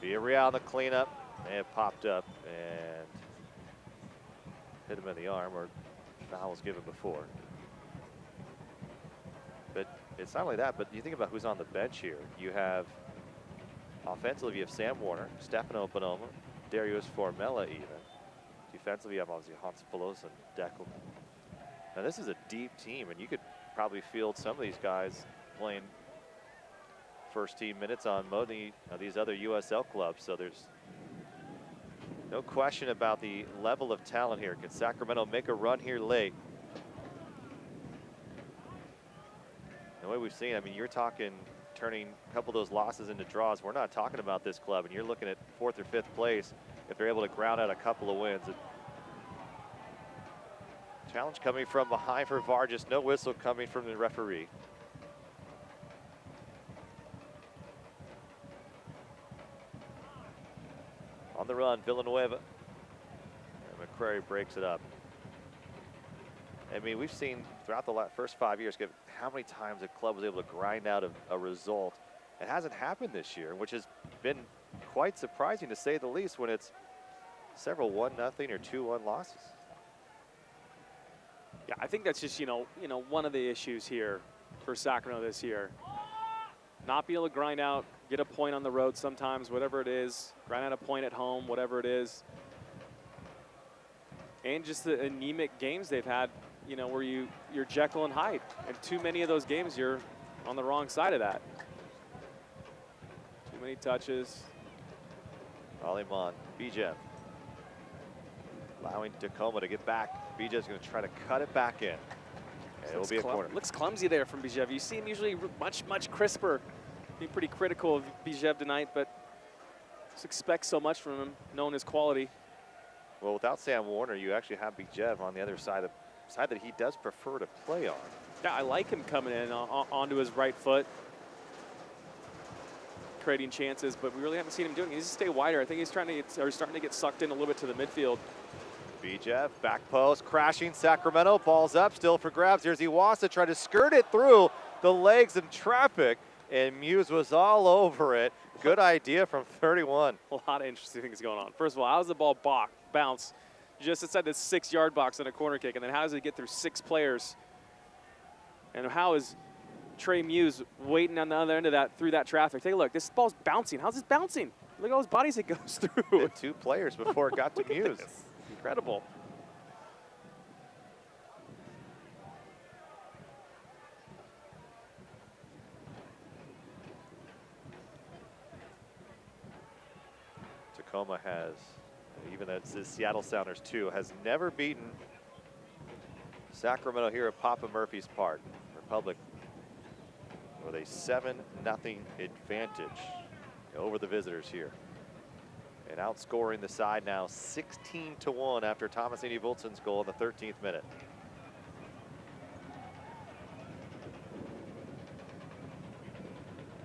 Villarreal on the cleanup. They have popped up and hit him in the arm, or foul was given before. But it's not only that, but you think about who's on the bench here. You have, offensively, you have Sam Warner, Stefano Bonoma, Darius Formella even. Defensively, you have obviously Hans Pelos and Declan. Now this is a deep team, and you could probably field some of these guys playing first team minutes on many of these other USL clubs. So there's no question about the level of talent here. Can Sacramento make a run here late? The way we've seen, I mean, you're talking turning a couple of those losses into draws. We're not talking about this club, and you're looking at 4th or 5th place if they're able to ground out a couple of wins. Challenge coming from behind for Vargas. No whistle coming from the referee. On the run, Villanueva. And McCrary breaks it up. I mean, we've seen throughout the first 5 years how many times a club was able to grind out a result. It hasn't happened this year, which has been quite surprising to say the least when it's several 1-0 or 2-1 losses. Yeah, I think that's just, you know, one of the issues here for Sacramento this year. Not be able to grind out, get a point on the road sometimes, whatever it is, grind out a point at home, whatever it is. And just the anemic games they've had, you know, where you're Jekyll and Hyde. And too many of those games, you're on the wrong side of that. Too many touches. Aliman, Bijev. Allowing Tacoma to get back. Bijev's going to try to cut it back in. And it will be a corner. Looks clumsy there from Bijev. You see him usually much crisper. Being pretty critical of Bijev tonight, but just expect so much from him, knowing his quality. Well, without Sam Warner, you actually have Bijev on the other side that he does prefer to play on. Yeah, I like him coming in onto his right foot, creating chances, but we really haven't seen him doing it. He needs to stay wider. I think he's starting to get sucked in a little bit to the midfield. Bijev, back post, crashing Sacramento, ball's up, still for grabs. Here's Iwasa, tried to skirt it through the legs and traffic, and Muse was all over it. Good idea from 31. A lot of interesting things going on. First of all, how does the ball bounce just inside the 6-yard box on a corner kick, and then how does it get through 6 players? And how is Trey Muse waiting on the other end of that, through that traffic? Take a look. This ball's bouncing. How's this bouncing? Look at all those bodies it goes through. Hit 2 players before it got to Muse. Incredible. Tacoma has, even though it's the Seattle Sounders too, has never beaten Sacramento here at Papa Murphy's Park. Republic with a 7-0 advantage over the visitors here. And outscoring the side now 16-1 after Thomasini Voltson's goal in the 13th minute.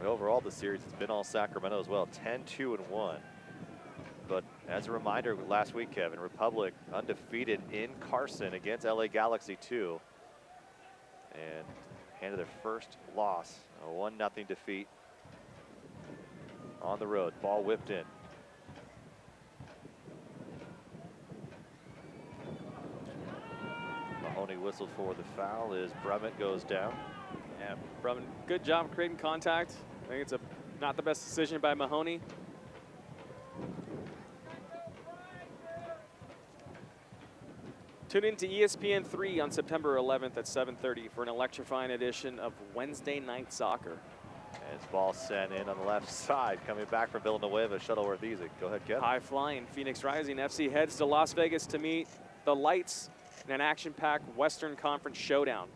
And overall, the series has been all Sacramento as well, 10-2-1. But as a reminder, last week, Kevin, Republic undefeated in Carson against LA Galaxy 2. And handed their first loss, a 1-0 defeat on the road. Ball whipped in. Mahoney whistled for the foul as Brummett goes down. Yeah, Brummett, good job creating contact. I think it's not the best decision by Mahoney. Tune in to ESPN 3 on September 11th at 7:30 for an electrifying edition of Wednesday Night Soccer. As ball sent in on the left side, coming back from Villanueva, Shuttleworth easy. Go ahead, Kevin. High flying Phoenix Rising FC heads to Las Vegas to meet the Lights in an action-packed Western Conference showdown.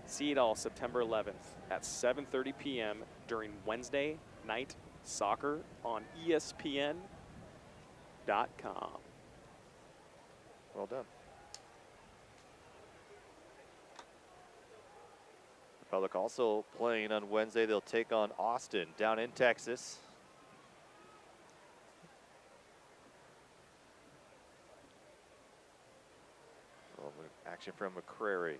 See it all September 11th at 7:30 p.m. during Wednesday Night Soccer on ESPN.com. Well done. Republic also playing on Wednesday. They'll take on Austin down in Texas. Well, action from McCrary.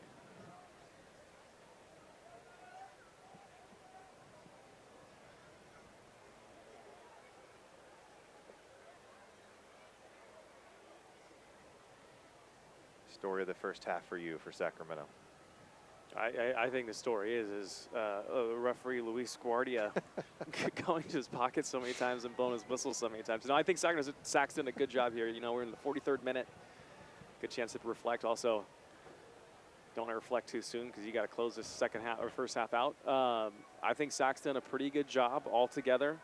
Story of the first half for you for Sacramento. I think the story is referee Luis Guardia going to his pocket so many times and blowing his whistle so many times. No, I think Sac's doing a good job here. You know, we're in the 43rd minute. Good chance to reflect. Also, don't want to reflect too soon because you got to close this second half or first half out. I think Sac's done a pretty good job altogether.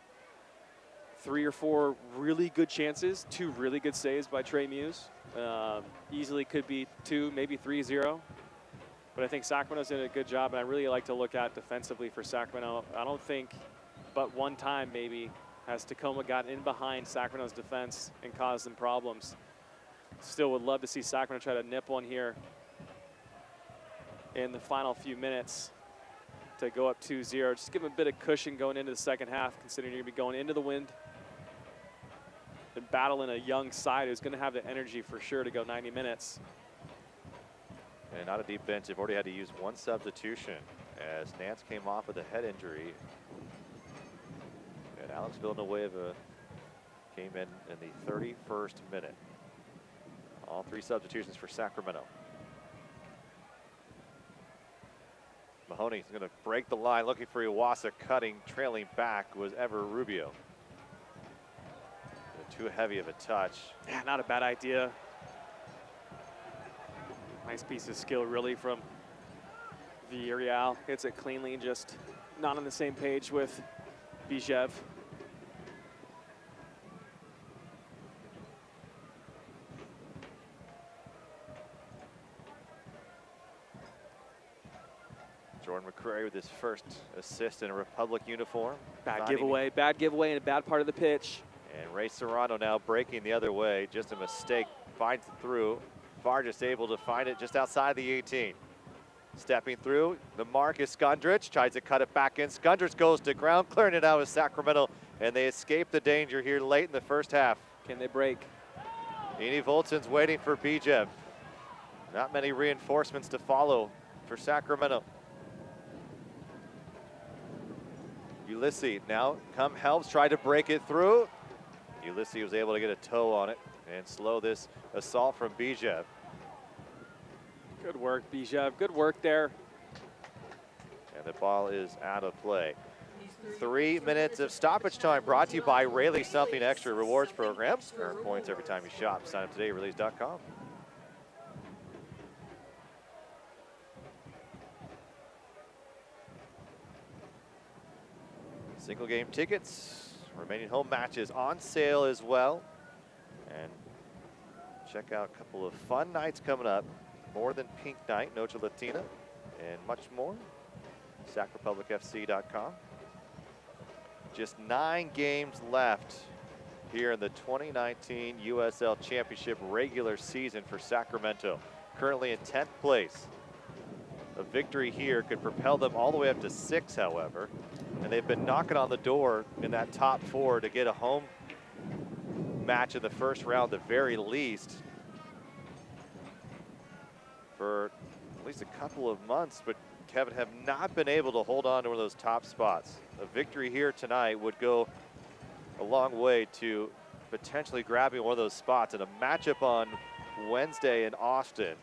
3 or 4 really good chances, 2 really good saves by Trey Muse. Easily could be 2, maybe 3-0. But I think Sacramento's done a good job, and I really like to look at defensively for Sacramento. I don't think but one time maybe has Tacoma gotten in behind Sacramento's defense and caused them problems. Still would love to see Sacramento try to nip one here in the final few minutes to go up 2-0. Just give them a bit of cushion going into the second half, considering you're going to be going into the wind and battling a young side who's going to have the energy for sure to go 90 minutes. And not a deep bench. They've already had to use 1 substitution as Nance came off with a head injury. And Alex Villanueva came in the 31st minute. All 3 substitutions for Sacramento. Mahoney's going to break the line, looking for Iwasa, cutting, trailing back was Ever Rubio. Too heavy of a touch. Yeah, not a bad idea. Nice piece of skill, really, from Villarreal. Hits it cleanly, just not on the same page with Bijev. Jordan McCrary with his first assist in a Republic uniform. Bad giveaway in a bad part of the pitch. And Ray Serrano now breaking the other way. Just a mistake finds it through. Vargas able to find it just outside the 18. Stepping through, the mark is Skundrich, tries to cut it back in. Skundrich goes to ground, clearing it out with Sacramento, and they escape the danger here late in the first half. Can they break? Eni Voltson's waiting for Bijev. Not many reinforcements to follow for Sacramento. Ulysses now helps try to break it through. Ulysses was able to get a toe on it and slow this assault from Bijev. Good work, Bijev. Good work there. And the ball is out of play. 3 minutes of stoppage time brought to you by Rayleigh Something Extra Rewards Program. Earn points every time you shop. Sign up today at Rayleighs.com. Single game tickets, remaining home matches on sale as well. And check out a couple of fun nights coming up. More Than Pink Night, Noche Latina, and much more. SacRepublicFC.com. Just 9 games left here in the 2019 USL Championship regular season for Sacramento. Currently in 10th place. A victory here could propel them all the way up to 6, however. And they've been knocking on the door in that top 4 to get a home match in the first round, at the very least, for at least a couple of months, but Kevin have not been able to hold on to one of those top spots. A victory here tonight would go a long way to potentially grabbing one of those spots, and a matchup on Wednesday in Austin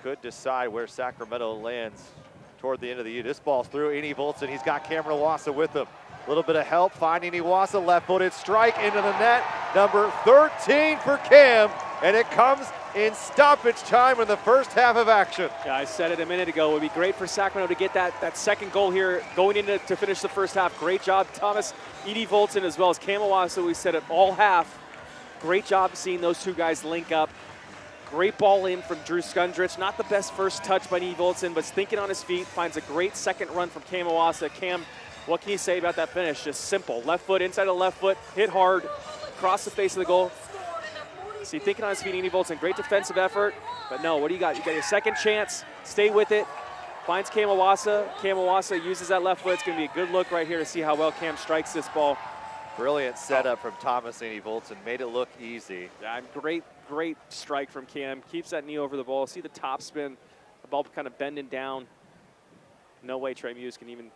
could decide where Sacramento lands toward the end of the year. This ball's through. Eni Voltson, he's got Cameron Iwasa with him. A little bit of help finding Iwasa, left-footed strike into the net. Number 13 for Cam, and it comes in stoppage time in the first half of action. Yeah, I said it a minute ago. It would be great for Sacramento to get that second goal here going into to finish the first half. Great job, Thomas, Eni Voltson, as well as Cam Iwasa. We said it all half. Great job seeing those two guys link up. Great ball in from Drew Skundrich. Not the best first touch by Eni Voltson, but thinking on his feet. Finds a great second run from Cam Iwasa. Cam, what can you say about that finish? Just simple. Left foot, inside of left foot, hit hard, across the face of the goal. See, thinking on his feet, Eni Voltson, great defensive effort. But no, what do you got? You got your second chance. Stay with it. Finds Cam Iwasa. Cam Iwasa uses that left foot. It's going to be a good look right here to see how well Cam strikes this ball. Brilliant setup from Thomas Eni Voltson. Made it look easy. Yeah, great strike from Cam. Keeps that knee over the ball. See the top spin. The ball kind of bending down. No way Trey Muse can even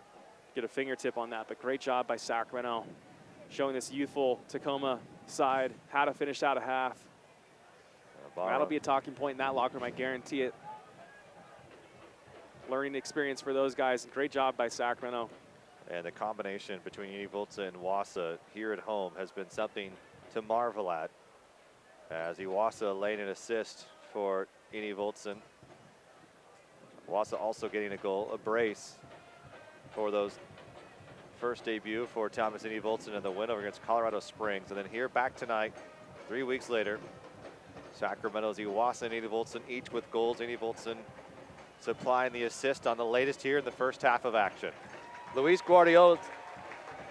get a fingertip on that, but great job by Sacramento. Showing this youthful Tacoma side how to finish out a half. That'll be a talking point in that locker room, I guarantee it. Learning experience for those guys. Great job by Sacramento. And the combination between Eni Voltson and Iwasa here at home has been something to marvel at. As Iwasa laying an assist for Eni Voltson. Iwasa also getting a goal, a brace for those first debut for Thomas Eni Voltson in the win over against Colorado Springs. And then here back tonight, 3 weeks later, Sacramento's Iwasa and Eni Voltson each with goals. Eni Voltson supplying the assist on the latest here in the first half of action. Luis Guardiola's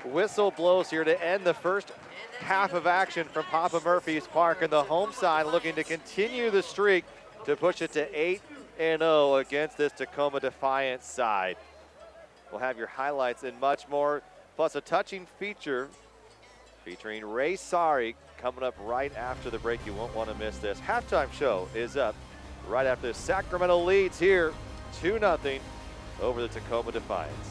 whistle blows here to end the first half of action from Papa Murphy's Park, and the home side looking to continue the streak to push it to 8-0 against this Tacoma Defiance side. We'll have your highlights and much more, plus a touching feature featuring Ray Sari coming up right after the break. You won't want to miss this. Halftime show is up right after this. Sacramento leads here 2-0 over the Tacoma Defiance.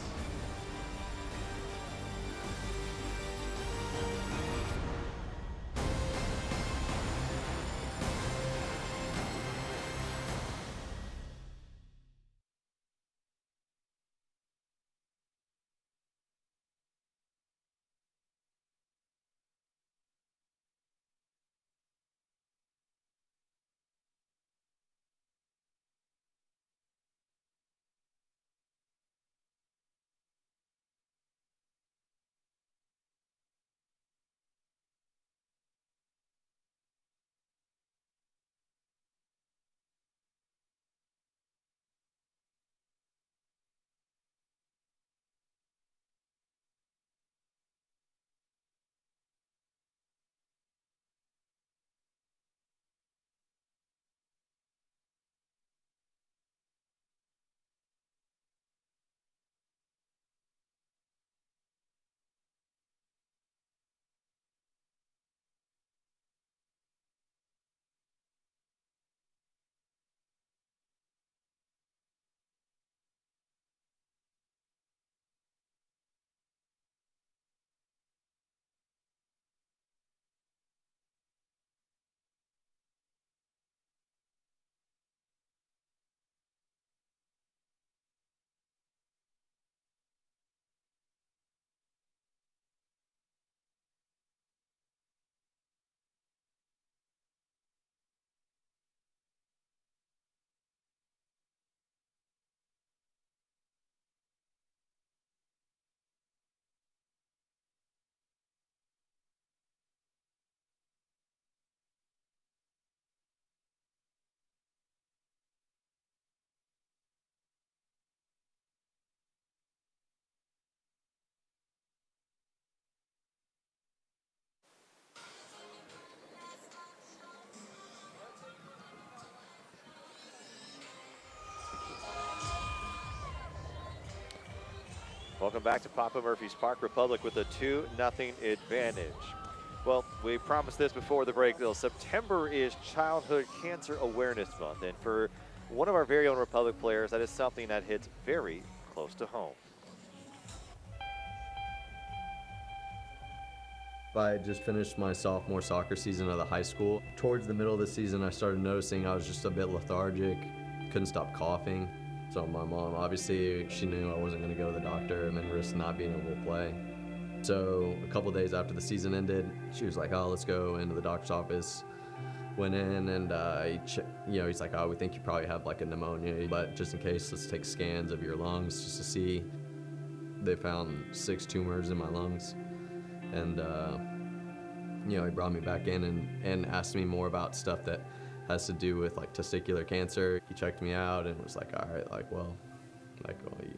Welcome back to Papa Murphy's Park. Republic with a 2-0 advantage. Well, we promised this before the break, though. September is Childhood Cancer Awareness Month, and for one of our very own Republic players, that is something that hits very close to home. I just finished my sophomore soccer season of the high school. Towards the middle of the season, I started noticing I was just a bit lethargic, couldn't stop coughing. So my mom, obviously, she knew I wasn't going to go to the doctor and then risk not being able to play. So a couple days after the season ended, she was like, oh, let's go into the doctor's office. Went in and he's like, oh, we think you probably have like a pneumonia, but just in case, let's take scans of your lungs just to see. They found 6 tumors in my lungs. And he brought me back in and asked me more about stuff that has to do with like testicular cancer. He checked me out and was like, all right, well, you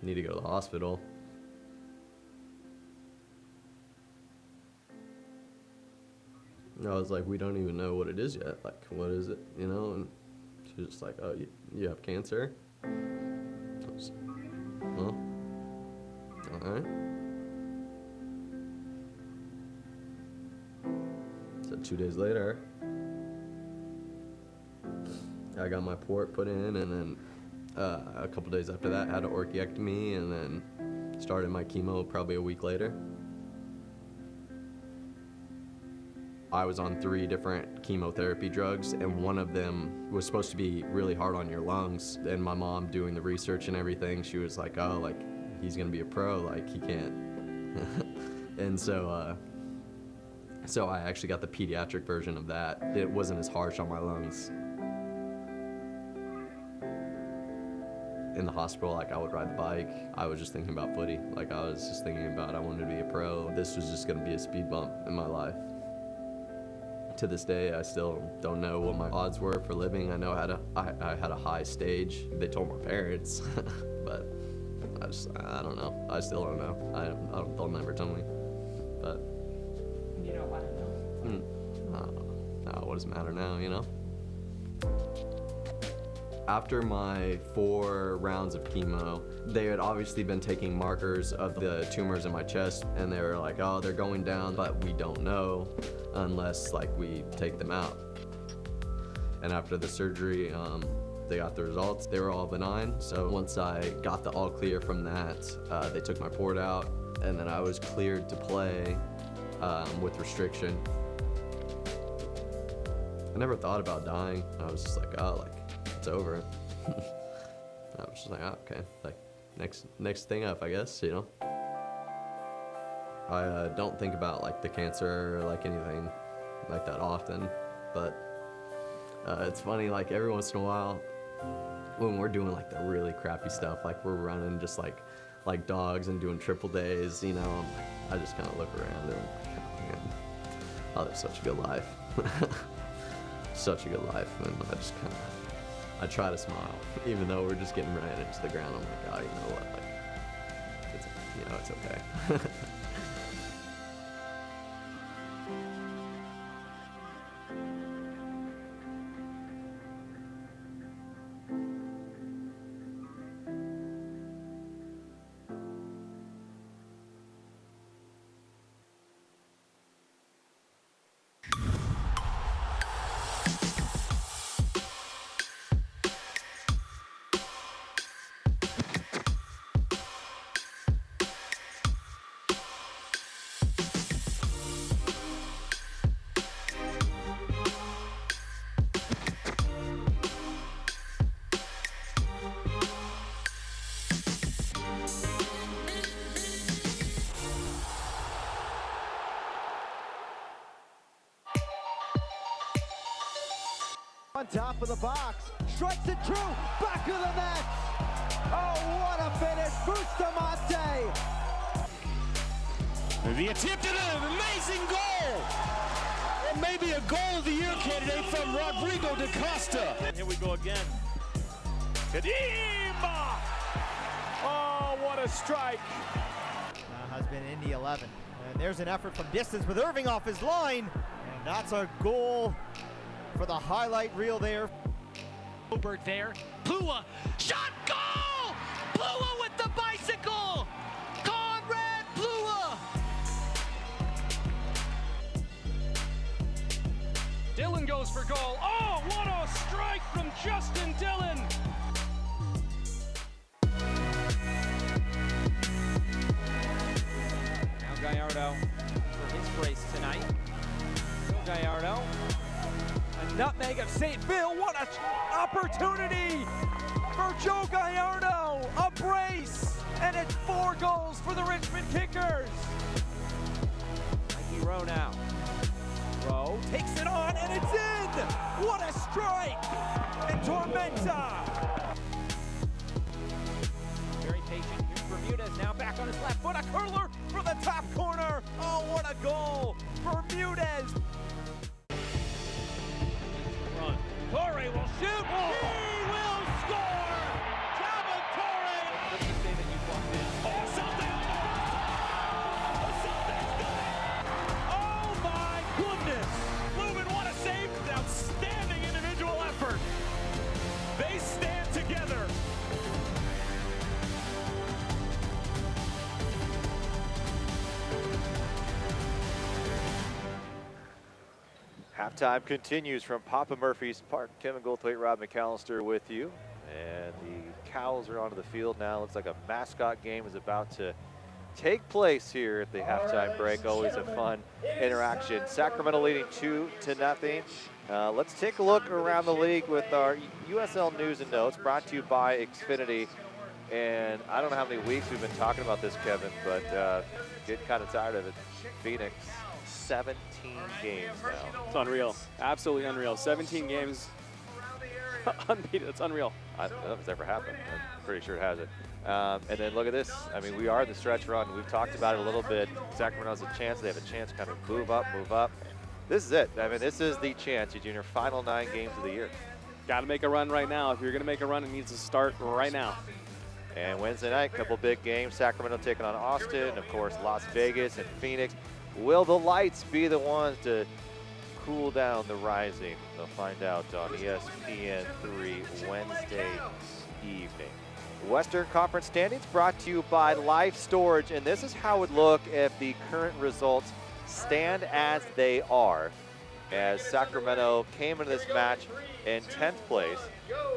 need to go to the hospital. And I was like, we don't even know what it is yet. Like, what is it, And she was just like, oh, you have cancer? I was like, well, all right. So 2 days later, I got my port put in, and then a couple days after that, had an orchiectomy, and then started my chemo probably a week later. I was on 3 different chemotherapy drugs, and one of them was supposed to be really hard on your lungs. And my mom, doing the research and everything, she was like, oh, like, he's gonna be a pro, like, he can't. And so I actually got the pediatric version of that. It wasn't as harsh on my lungs. In the hospital, like, I would ride the bike. I was just thinking about footy. Like, I was just thinking about, I wanted to be a pro. This was just gonna be a speed bump in my life. To this day, I still don't know what my odds were for living. I know I had a high stage. They told my parents, but I don't know. I still don't know. They'll never tell me, but. You don't want to know. What does it matter now, After my 4 rounds of chemo, they had obviously been taking markers of the tumors in my chest, and they were like, oh, they're going down, but we don't know unless, like, we take them out. And after the surgery, they got the results. They were all benign. So once I got the all clear from that, they took my port out, and then I was cleared to play with restriction. I never thought about dying. I was just like, oh, like, it's over. I was just like, oh, okay, like, next thing up, I guess, I don't think about, like, the cancer or, like, anything like that often, but it's funny, like, every once in a while, when we're doing, like, the really crappy stuff, like, we're running just, like dogs and doing triple days, I just kind of look around and I'm like, oh, man, oh, that's such a good life. Such a good life, and I try to smile, even though we're just getting ran into the ground. I'm like, oh, you know what, like, it's okay. On top of the box, strikes it true, back of the net. Oh, what a finish, Bustamante. The attempt at an amazing goal. And maybe a goal of the year candidate from Rodrigo da Costa. And here we go again. Kadima! Oh, what a strike. Has been in the 11. And there's an effort from distance with Irving off his line. And that's a goal for the highlight reel there. Obert there. Plua, shot, goal! Plua with the bicycle! goes for goal. Oh, what a strike from Justin Dillon. Now Gallardo for his brace tonight. Still Gallardo. A nutmeg of St. Phil. What an opportunity for Joe Gallardo. A brace. And it's 4 goals for the Richmond Kickers. Mikey Rowe now. Rowe takes it on and it's in. What a strike. And Tormenta. Very patient. Here's Bermudez now back on his left foot. A curler for the top corner. Oh, what a goal. Bermudez. Run. Torre will shoot. Oh. He will score. Talbot Torre. What's the say that you walked in? Oh, something. Something's done. Oh my goodness. Lubin, what a save. Outstanding individual effort. They stand together. Halftime continues from Papa Murphy's Park. Kevin Goldthwait, Rob McAllister with you. And the Cows are onto the field now. Looks like a mascot game is about to take place here at the halftime break. Always a fun interaction. Sacramento leading 2-0. Let's take a look around the league with our USL News and Notes, brought to you by Xfinity. And I don't know how many weeks we've been talking about this, Kevin, but getting kind of tired of it. Phoenix, 17 games now. It's unreal. Absolutely unreal. 17 games. Unbeaten. It's unreal. I don't know if it's ever happened. I'm pretty sure it hasn't. And then look at this. I mean, we are the stretch run. We've talked about it a little bit. Sacramento has a chance. They have a chance to kind of move up, move up. This is it. I mean, this is the chance. You're doing your final 9 games of the year. Got to make a run right now. If you're going to make a run, it needs to start right now. And Wednesday night, a couple big games. Sacramento taking on Austin. Of course, Las Vegas and Phoenix. Will the Lights be the ones to cool down the Rising? They'll find out on ESPN3 Wednesday evening. Western Conference standings brought to you by Life Storage. And this is how it would look if the current results stand as they are, as Sacramento came into this match in 10th place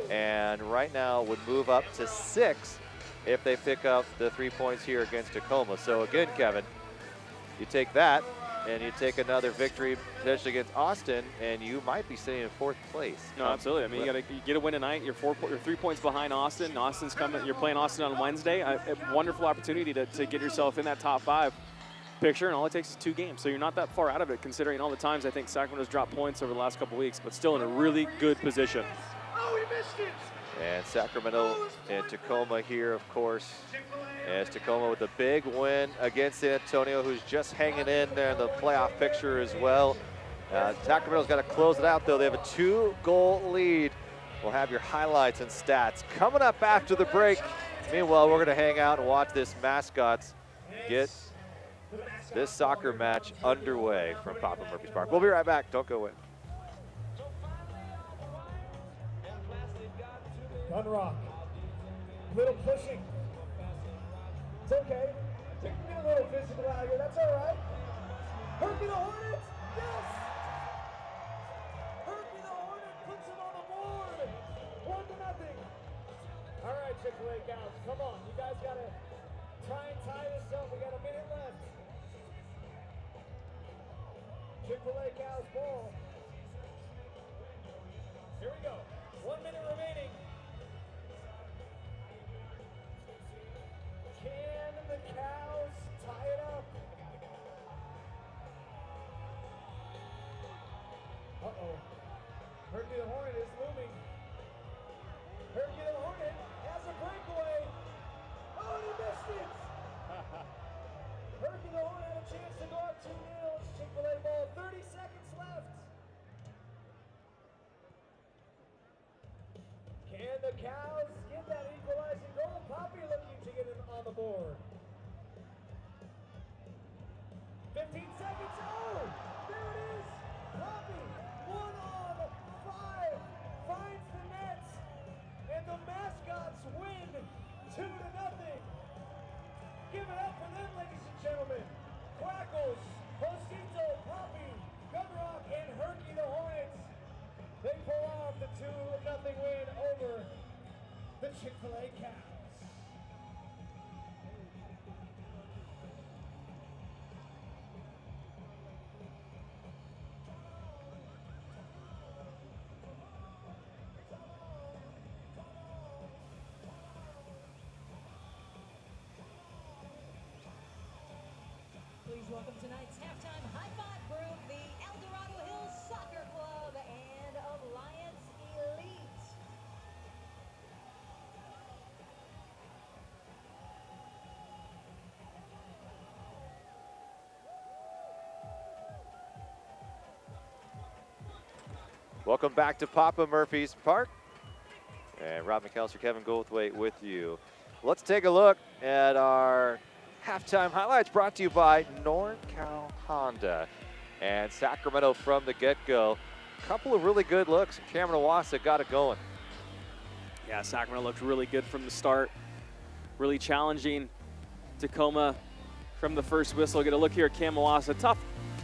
and right now would move up to 6th if they pick up the 3 points here against Tacoma. So again, Kevin, you take that and you take another victory potentially against Austin and you might be sitting in 4th place. No, absolutely. I mean, you get a win tonight. You're 3 points behind Austin. Austin's coming. You're playing Austin on Wednesday. A wonderful opportunity to get yourself in that top 5 picture, and all it takes is 2 games. So you're not that far out of it, considering all the times I think Sacramento's dropped points over the last couple weeks, but still in a really good position. Oh, he missed it. And Sacramento and Tacoma here, of course, as Tacoma with a big win against San Antonio, who's just hanging in there in the playoff picture as well. Sacramento's got to close it out, though. They have a 2-goal lead. We'll have your highlights and stats coming up after the break. Meanwhile, we're going to hang out and watch this mascots get this soccer match underway from Papa Murphy's Park. We'll be right back. Don't go away. Gun rock. Little pushing. It's okay. Get a little physical out here. That's all right. Herky the Hornets. Yes. Herky the Hornet puts it on the board. 1-0. All right, Chick-fil-A Cows. Come on. You guys got to try and tie this up. We got a minute left. Chick-fil-A Cows ball. Here we go. 1 minute remaining. Can the Cows tie it up? Uh-oh. Herky the Hornet is moving. Herky the Hornet has a breakaway. Oh, he missed it. Herky the Hornet had a chance to go up 2-0. Chick-fil-A ball, 30 seconds left. Can the Cows get that equalizing goal? Poppy looking to get it on the board. 15 seconds. Oh, there it is. Poppy, 1 on 5, finds the net, and the mascots win 2-0. Give it up for them, ladies and gentlemen. Crackles, Postito, Poppy, Gunrock, and Herky the Hornets They pull off the 2-0 win over the Chick-fil-A Cavs. Please welcome tonight's halftime high five group, the El Dorado Hills Soccer Club and Alliance Elite. Welcome back to Papa Murphy's Park. And Rob McAllister, Kevin Goldthwait with you. Let's take a look at our halftime highlights brought to you by NorCal Honda and Sacramento from the get-go. Couple of really good looks, and Cameron Owasso got it going. Yeah, Sacramento looked really good from the start. Really challenging. Tacoma from the first whistle. Get a look here at Cam Owasso. Tough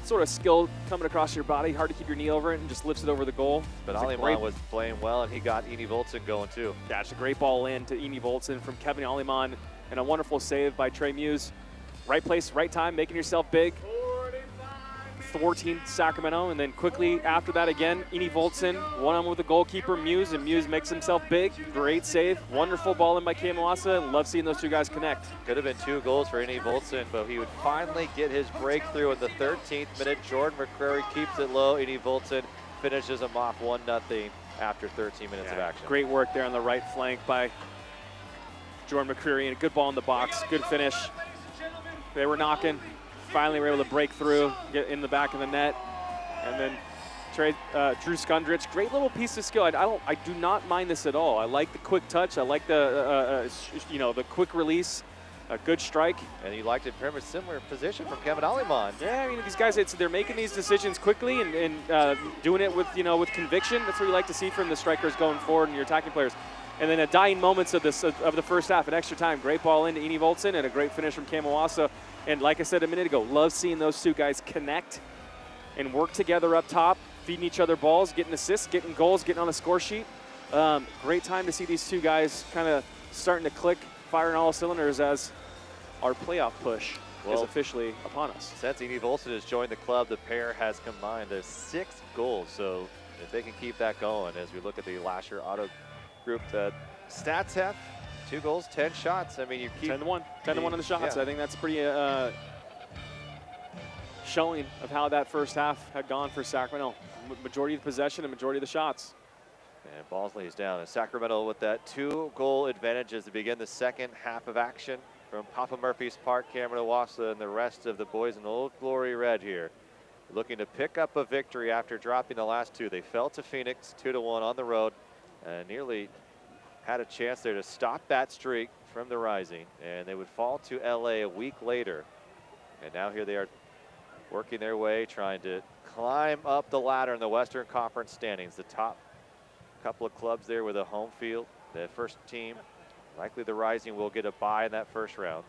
sort of skill coming across your body. Hard to keep your knee over it and just lifts it over the goal. But Aliman was playing well, and he got Eni Voltson going too. Yeah, it's a great ball in to Eni Voltson from Kevin Aliman, and a wonderful save by Trey Muse. Right place, right time, making yourself big. Thwarting Sacramento, and then quickly after that again, Eni Voltson, one-on-one with the goalkeeper, Muse, and Muse makes himself big. Great save. Wonderful ball in by Cam Owasso. Love seeing those two guys connect. Could have been 2 goals for Eni Voltson, but he would finally get his breakthrough in the 13th minute. Jordan McCrary keeps it low. Eni Voltson finishes him off 1-0 after 13 minutes of action. Great work there on the right flank by Jordan McCreary, and a good ball in the box. Good finish. They were knocking. Finally, were able to break through, get in the back of the net, and then Drew Skundrich, great little piece of skill. I do not mind this at all. I like the quick touch. I like the the quick release, a good strike. And you liked it very much similar position from Kevin Aliman. Yeah, I mean these guys, they're making these decisions quickly and doing it with with conviction. That's what you like to see from the strikers going forward and your attacking players. And then dying moments of the first half, an extra time. Great ball into Eni Voltson and a great finish from Cam Owasso. And like I said a minute ago, love seeing those two guys connect and work together up top, feeding each other balls, getting assists, getting goals, getting on the score sheet. Great time to see these two guys kind of starting to click, firing all cylinders as our playoff push is officially upon us. Since Eni Voltson has joined the club, the pair has combined 6 goals. So if they can keep that going, as we look at the Lasher Auto Group stats have 2 goals, 10 shots. I mean, you keep 10-1 on the shots. Yeah. I think that's pretty showing of how that first half had gone for Sacramento. Majority of the possession and majority of the shots. And Balsley is down. And Sacramento with that 2-goal advantage as they begin the second half of action from Papa Murphy's Park. Cameron Owasso and the rest of the boys in Old Glory Red here, looking to pick up a victory after dropping the last 2. They fell to Phoenix 2-1 on the road. Nearly had a chance there to stop that streak from the Rising, and they would fall to LA a week later. And now here they are working their way, trying to climb up the ladder in the Western Conference standings. The top couple of clubs there with a home field. The first team, likely the Rising, will get a bye in that first round.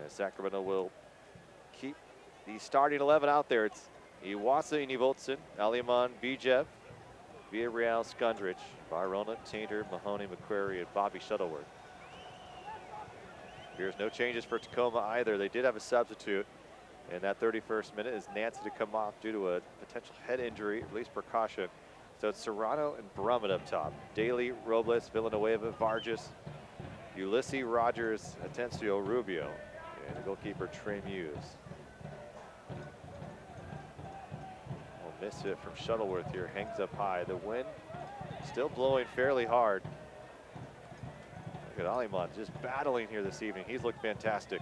And Sacramento will keep the starting 11 out there. It's Owasso, Eni Voltson, Aliman, Bijev, Villarreal, Skundrich, Barona, Tainter, Mahoney, McQuarrie, and Bobby Shuttleworth. Here's no changes for Tacoma either. They did have a substitute in that 31st minute as Nancy to come off due to a potential head injury, at least precaution. So it's Serrano and Brummett up top. Daly, Robles, Villanueva, Vargas, Ulysses, Rogers, Atencio, Rubio, and the goalkeeper Trey Muse. Misfit from Shuttleworth here, hangs up high. The wind still blowing fairly hard. Look at Aliman just battling here this evening. He's looked fantastic.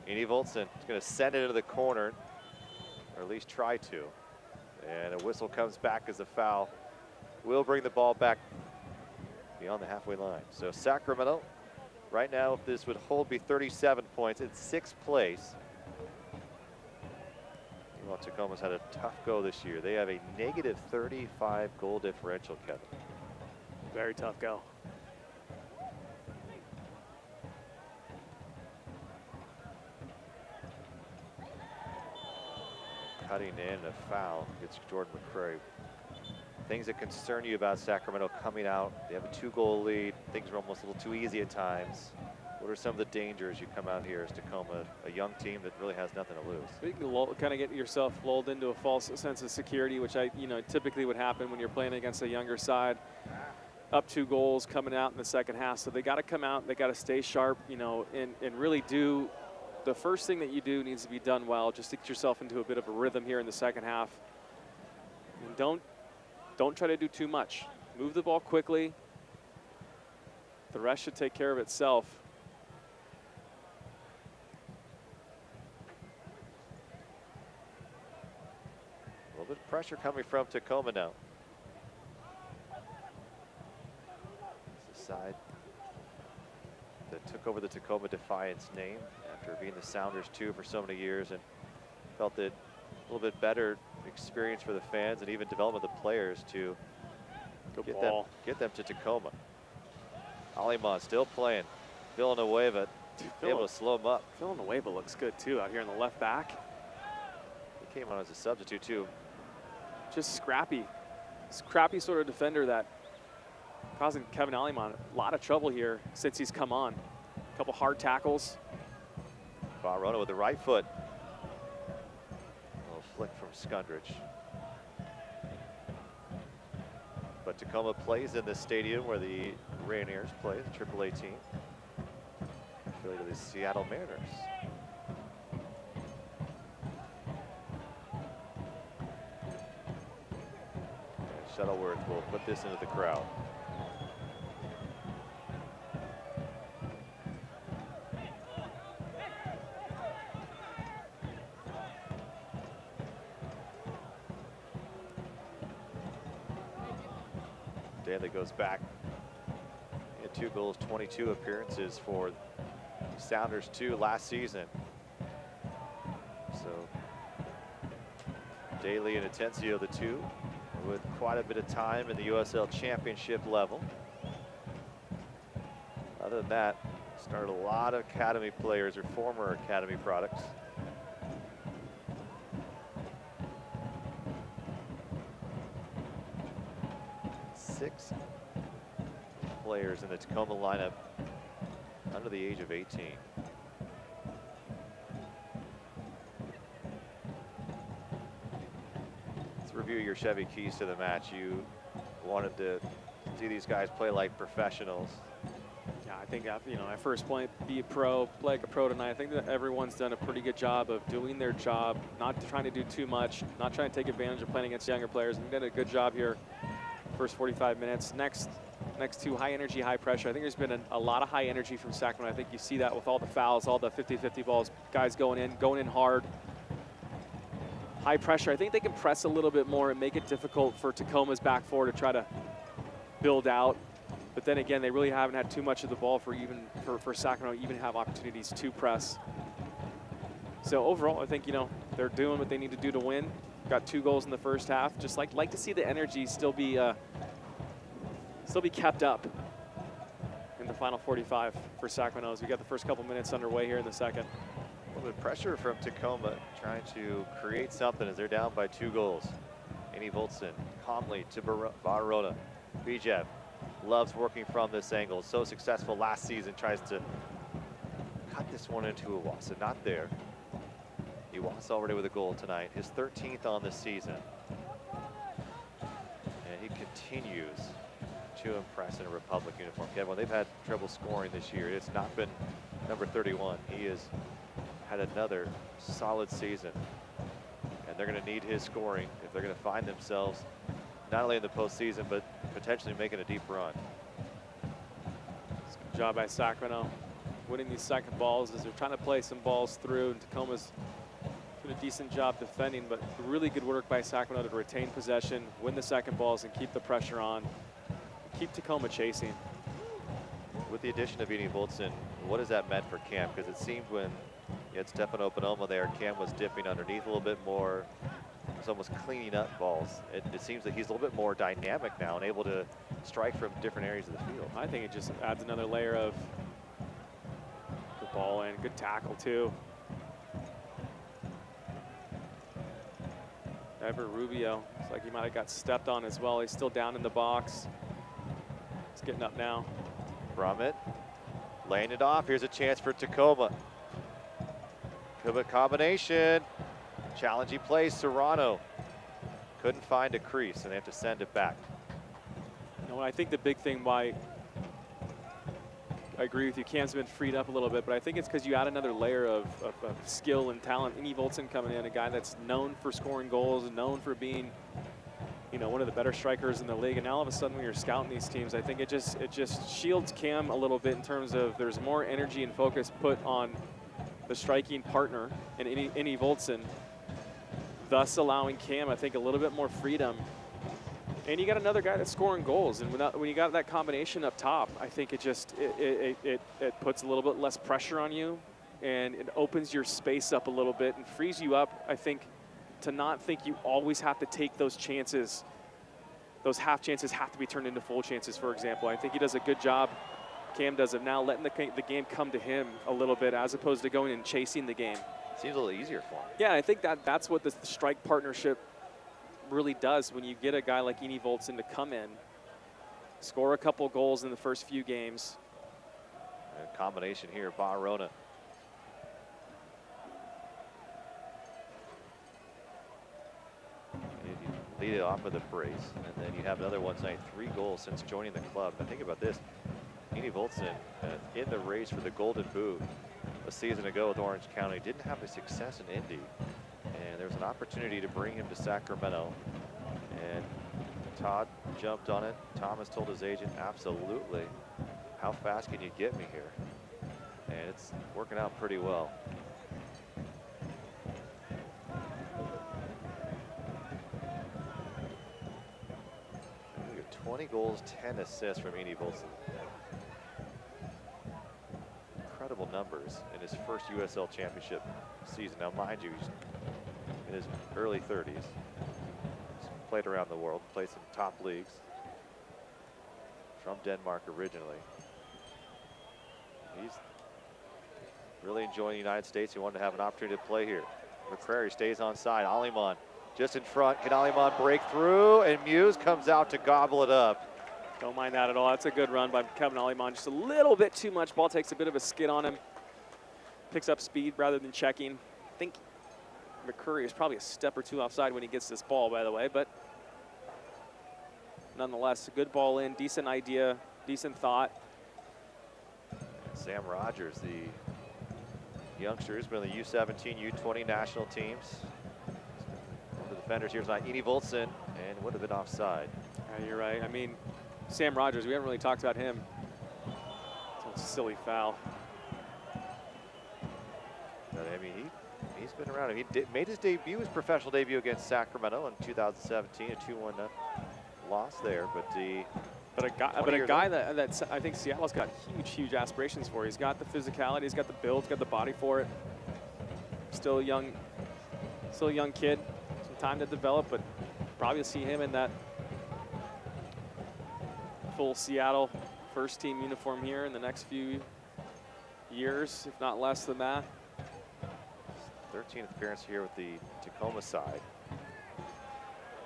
Eni Voltson is going to send it into the corner, or at least try to. And a whistle comes back as a foul. Will bring the ball back beyond the halfway line. So Sacramento, right now, if this would hold, be 37 points in 6th place. Well, Tacoma's had a tough go this year. They have a negative 35 goal differential, Kevin. Very tough go. cutting in a foul against Jordan McCrary. Things that concern you about Sacramento coming out. They have a 2-goal lead. Things are almost a little too easy at times. What are some of the dangers you come out here as Tacoma, a young team that really has nothing to lose? You can kind of get yourself lulled into a false sense of security, which typically would happen when you're playing against a younger side. Up 2 goals coming out in the second half, so they got to come out. They got to stay sharp, and really do the first thing that you do needs to be done well, just to get yourself into a bit of a rhythm here in the second half. And don't try to do too much. Move the ball quickly. The rest should take care of itself. A little bit of pressure coming from Tacoma now. It's the side that took over the Tacoma Defiance name after being the Sounders 2 for so many years, and felt that a little bit better experience for the fans and even development of the players to get them to Tacoma. Aliman still playing. Villanueva able to slow him up. Villanueva looks good too out here in the left back. He came on as a substitute too. Just scrappy sort of defender that causing Kevin Aliman a lot of trouble here since he's come on. A couple hard tackles. Barona with the right foot. A little flick from Skundrich. But Tacoma plays in this stadium where the Rainiers play, the AAA team. Affiliate of the Seattle Mariners. And Shuttleworth will put this into the crowd. Daly goes back. He had 2 goals, 22 appearances for the Sounders 2 last season. So Daly and Atencio, the 2, with quite a bit of time in the USL Championship level. Other than that, started a lot of academy players or former academy products. Six players in the Tacoma lineup under the age of 18. Let's review your Chevy keys to the match. You wanted to see these guys play like professionals. Yeah, I think I first play like a pro tonight. I think that everyone's done a pretty good job of doing their job, not trying to do too much, not trying to take advantage of playing against younger players. We've done a good job here. First 45 minutes. Next to high energy, high pressure. I think there's been a lot of high energy from Sacramento. I think you see that with all the fouls, all the 50-50 balls, guys going in hard. High pressure. I think they can press a little bit more and make it difficult for Tacoma's back four to try to build out. But then again, they really haven't had too much of the ball for Sacramento to even have opportunities to press. So overall, I think they're doing what they need to do to win. Got 2 goals in the first half. Just like to see the energy still be kept up in the final 45 for Sacramento as we got the first couple minutes underway here in the second. A little bit of pressure from Tacoma trying to create something as they're down by 2 goals. Annie Voltson calmly to Barona. Bijev loves working from this angle. So successful last season. Tries to cut this one into Iwasa. Not there. Iwasa already with a goal tonight. His 13th on this season. And he continues to impress in a Republic uniform. Kevin, they've had trouble scoring this year. It's not been number 31. He has had another solid season. And they're going to need his scoring if they're going to find themselves not only in the postseason, but potentially making a deep run. Good job by Sacramento winning these second balls as they're trying to play some balls through, and Tacoma's doing a decent job defending, but really good work by Sacramento to retain possession, win the second balls, and keep the pressure on. Keep Tacoma chasing. With the addition of Annie Voltson, what has that meant for Cam? Because it seemed when you had Stefano Panoma there, Cam was dipping underneath a little bit more. He's almost cleaning up balls. It seems that he's a little bit more dynamic now and able to strike from different areas of the field. I think it just adds another layer of good ball and good tackle too. Ever Rubio, it's like he might have got stepped on as well. He's still down in the box. He's getting up now. From it, laying it off. Here's a chance for Tacoma. Good combination. Challenging play, Serrano. Couldn't find a crease, and they have to send it back. No, I think the big thing why I agree with you, Cam's been freed up a little bit, but I think it's because you add another layer of skill and talent. Innie Voltson coming in, a guy that's known for scoring goals, known for being, you know, one of the better strikers in the league. And now all of a sudden when you're scouting these teams, I think it just shields Cam a little bit in terms of there's more energy and focus put on the striking partner in Innie Voltson, thus allowing Cam, I think, a little bit more freedom. And you got another guy that's scoring goals, and when you got that combination up top, I think it just it puts a little bit less pressure on you, and it opens your space up a little bit and frees you up, I think, to not think you always have to take those chances. Those half chances have to be turned into full chances, for example. I think he does a good job, Cam does, of now letting the game come to him a little bit as opposed to going and chasing the game. Seems a little easier for him. Yeah, I think that's what the strike partnership really does when you get a guy like Innie Voltson to come in, score a couple goals in the first few games. A combination here, Barona. You lead it off with a brace, and then you have another one tonight. 3 goals since joining the club. Now think about this. Innie Voltson in the race for the Golden Boot a season ago with Orange County. Didn't have the success in Indy. And there was an opportunity to bring him to Sacramento, and Todd jumped on it. Thomas told his agent, absolutely. How fast can you get me here? And it's working out pretty well. 20 goals, 10 assists from Innie Voltson. Incredible numbers in his first USL Championship season. Now, mind you, he's in his early 30s. He's played around the world, played some top leagues. From Denmark originally. He's really enjoying the United States. He wanted to have an opportunity to play here. McCrary stays on side. Aliman just in front. Can Aliman break through? And Muse comes out to gobble it up. Don't mind that at all. That's a good run by Kevin Aliman. Just a little bit too much. Ball takes a bit of a skid on him. Picks up speed rather than checking. I think McCurry is probably a step or two offside when he gets this ball, by the way, but nonetheless, a good ball in, decent idea, decent thought. Sam Rogers, the youngster who's been on the U17, U20 national teams. One of the defenders here is not Innie Voltson, and would have been offside. Yeah, you're right. I mean, Sam Rogers, we haven't really talked about him. It's a silly foul. But, I mean, he's been around. He made his debut, his professional debut against Sacramento in 2017, a 2-1 loss there. But a guy that I think Seattle's got huge aspirations for. He's got the physicality, he's got the build, he's got the body for it. Still a young kid, some time to develop, but probably see him in that full Seattle first team uniform here in the next few years, if not less than that. 13th appearance here with the Tacoma side.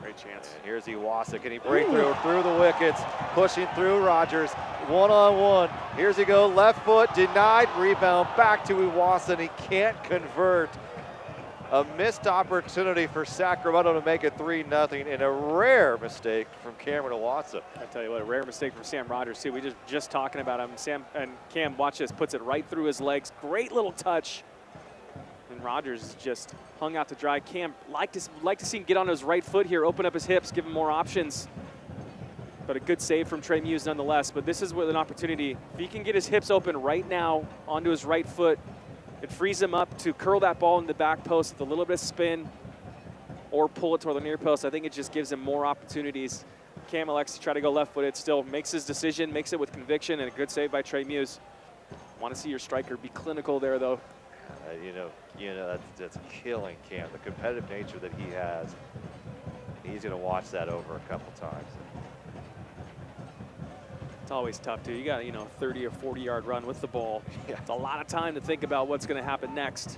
Great chance. And here's Iwasa. Can he break through the wickets? Pushing through Rogers. One-on-one. Here's he go. Left foot denied. Rebound back to Iwasa, and he can't convert. A missed opportunity for Sacramento to make it 3-0, and a rare mistake from Cameron Iwasa. I tell you what, a rare mistake from Sam Rogers too. We just talking about him. Sam and Cam, watch this, puts it right through his legs. Great little touch. And Rogers is just hung out to dry. Cam like to see him get on his right foot here, open up his hips, give him more options. But a good save from Trey Muse nonetheless. But this is with an opportunity. If he can get his hips open right now onto his right foot, it frees him up to curl that ball in the back post with a little bit of spin or pull it toward the near post. I think it just gives him more opportunities. Cam elects to try to go left-footed, still makes his decision, makes it with conviction, and a good save by Trey Muse. Want to see your striker be clinical there, though. You know that's killing Cam. The competitive nature that he has, he's going to watch that over a couple times. It's always tough, too. You got, 30 or 40-yard run with the ball. Yeah. It's a lot of time to think about what's going to happen next.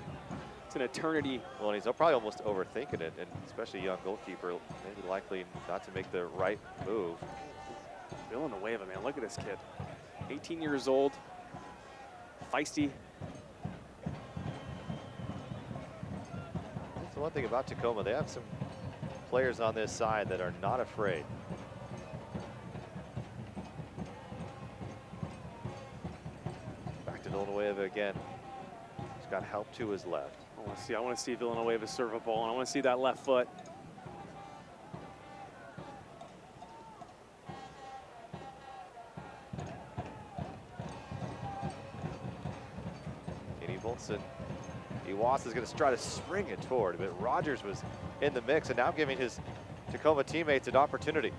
It's an eternity. Well, and he's probably almost overthinking it, and especially a young goalkeeper, maybe likely not to make the right move. Villanueva, man, look at this kid. 18 years old, feisty. That's the one thing about Tacoma. They have some players on this side that are not afraid. Back to Villanueva again. He's got help to his left. I want to see Villanueva serve a ball, and I want to see that left foot. Kenny Volson. Iwas is going to try to spring it toward, but Rogers was in the mix and now giving his Tacoma teammates an opportunity.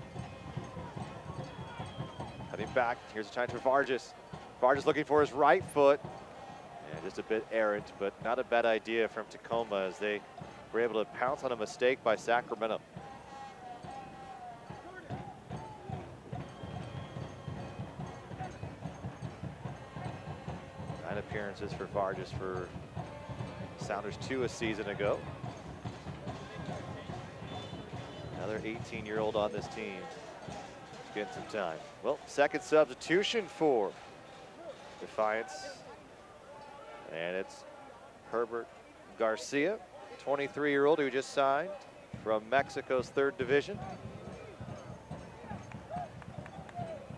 Cutting back, here's a chance for Vargas. Vargas looking for his right foot. And just a bit errant, but not a bad idea from Tacoma as they were able to pounce on a mistake by Sacramento. Nine appearances for Vargas for Sounders 2 a season ago. Another 18-year-old on this team. Getting some time. Well, second substitution for Defiance. And it's Herbert Garcia, 23-year-old who just signed from Mexico's 3rd division.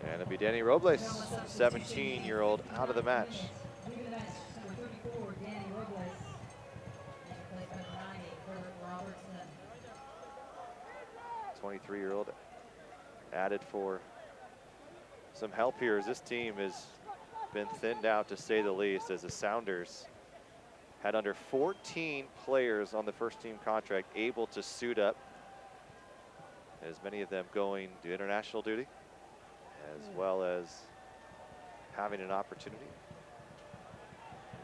And it'll be Danny Robles, 17-year-old, out of the match. 23-year-old added for some help here as this team has been thinned out to say the least, as the Sounders had under 14 players on the first team contract able to suit up, as many of them going to international duty as well as having an opportunity.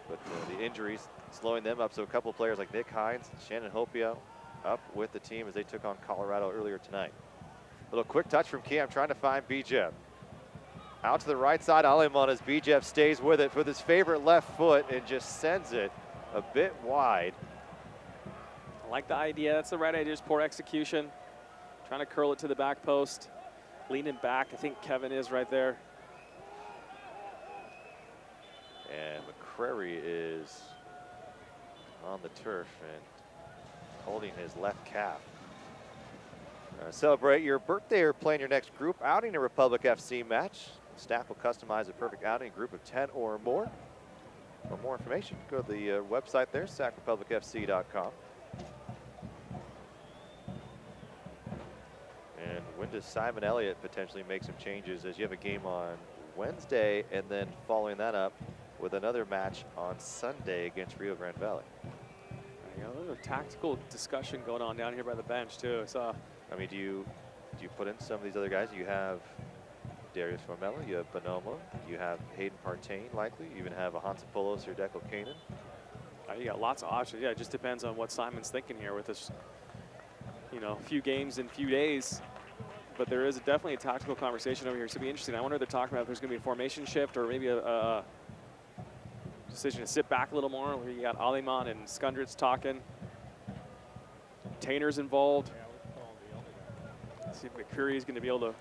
But the injuries slowing them up, so a couple of players like Nick Hines, Shannon Hopio up with the team as they took on Colorado earlier tonight. A little quick touch from Cam trying to find Bijev. Out to the right side, Aleman as Bijev stays with it with his favorite left foot and just sends it a bit wide. I like the idea. That's the right idea, just poor execution. Trying to curl it to the back post. Leaning back, I think Kevin is right there. And McCrary is on the turf and holding his left calf. Celebrate your birthday or plan your next group outing, a Republic FC match. Staff will customize a perfect outing, group of 10 or more. For more information, go to the website there, sacrepublicfc.com. And when does Simon Elliott potentially make some changes, as you have a game on Wednesday and then following that up with another match on Sunday against Rio Grande Valley? You know, there's a tactical discussion going on down here by the bench too. So, I mean, do you put in some of these other guys? You have Darius Formella, you have Bonomo, you have Hayden Partain likely, you even have a Hansopoulos or Deco Kanan. you got lots of options. Yeah, it just depends on what Simon's thinking here with this, you know, few games in few days. But there is definitely a tactical conversation over here. So it'll be interesting. I wonder if they're talking about if there's going to be a formation shift or maybe a decision to sit back a little more. Where you got Aleman and Skundritz talking. Tainer's involved. See if McCurry is going to be able to.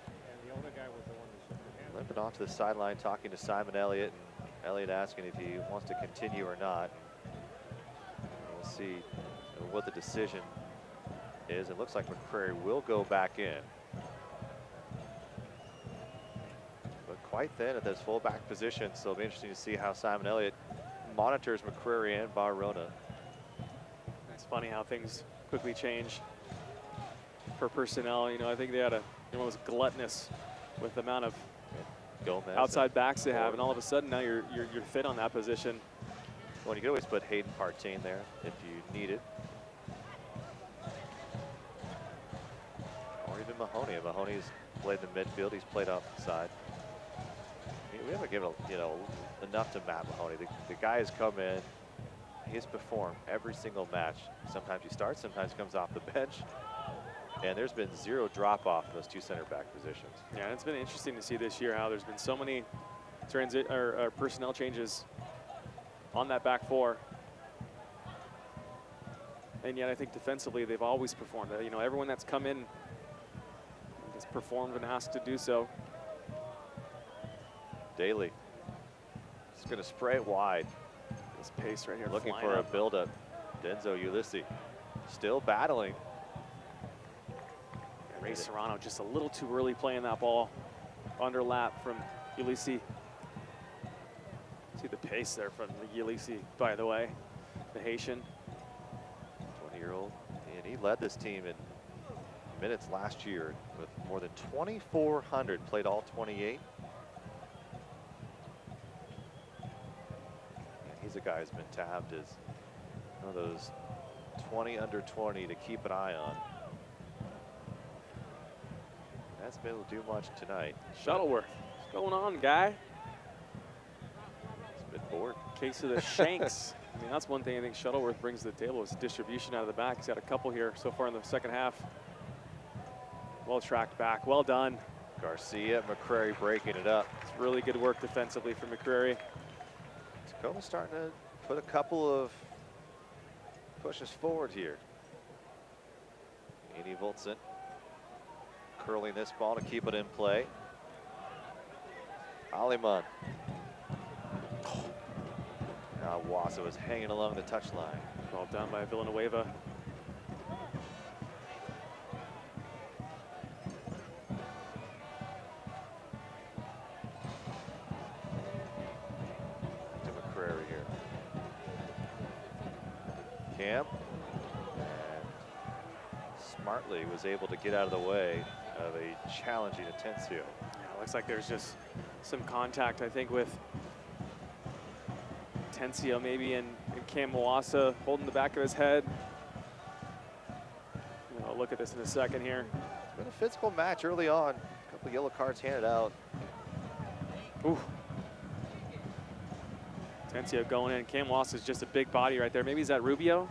Limping off to the sideline, talking to Simon Elliott, and Elliott asking if he wants to continue or not. We'll see what the decision is. It looks like McCrary will go back in. But quite thin at this fullback position, so it'll be interesting to see how Simon Elliott monitors McCrary and Barona. It's funny how things quickly change for personnel. You know, I think they had was gluttonous with the amount of Gomez outside backs they have, and all of a sudden now you're fit on that position. Well, you can always put Hayden Partain there if you need it. Or even Mahoney. Mahoney's played the midfield. He's played off the side. We haven't given enough to Matt Mahoney. The guy has come in. He's performed every single match. Sometimes he starts, sometimes comes off the bench. And there's been zero drop off in those two center back positions. Yeah, it's been interesting to see this year how there's been so many personnel changes on that back four. And yet I think defensively they've always performed. You know, everyone that's come in has performed when asked to do so. Daly just going to spray it wide. This pace right here. Looking for a buildup. Denzo Ulysses still battling. Ray Serrano just a little too early playing that ball. Under lap from Ulysses. See the pace there from Ulysses, by the way, the Haitian. 20-year-old. And he led this team in minutes last year with more than 2,400, played all 28. And he's a guy who's been tabbed as one of those 20 under 20 to keep an eye on. Hasn't been able to do much tonight. Shuttleworth, what's going on, guy? He's been bored. Case of the shanks. I mean, that's one thing I think Shuttleworth brings to the table is distribution out of the back. He's got a couple here so far in the second half. Well tracked back, well done. Garcia, McCrary breaking it up. It's really good work defensively from McCrary. Tacoma's starting to put a couple of pushes forward here. Andy Voltson curling this ball to keep it in play. Aliman. Now Wassa was hanging along the touchline. Well done by Villanueva. To McCrary here. Cam. And smartly was able to get out of the way of a challenging Atencio. Yeah, looks like there's just some contact, I think, with Atencio maybe and Cam Mwasa holding the back of his head. I'll look at this in a second here. It's been a physical match early on. A couple yellow cards handed out. Ooh. Atencio going in. Cam Mwasa is just a big body right there. Maybe is that Rubio?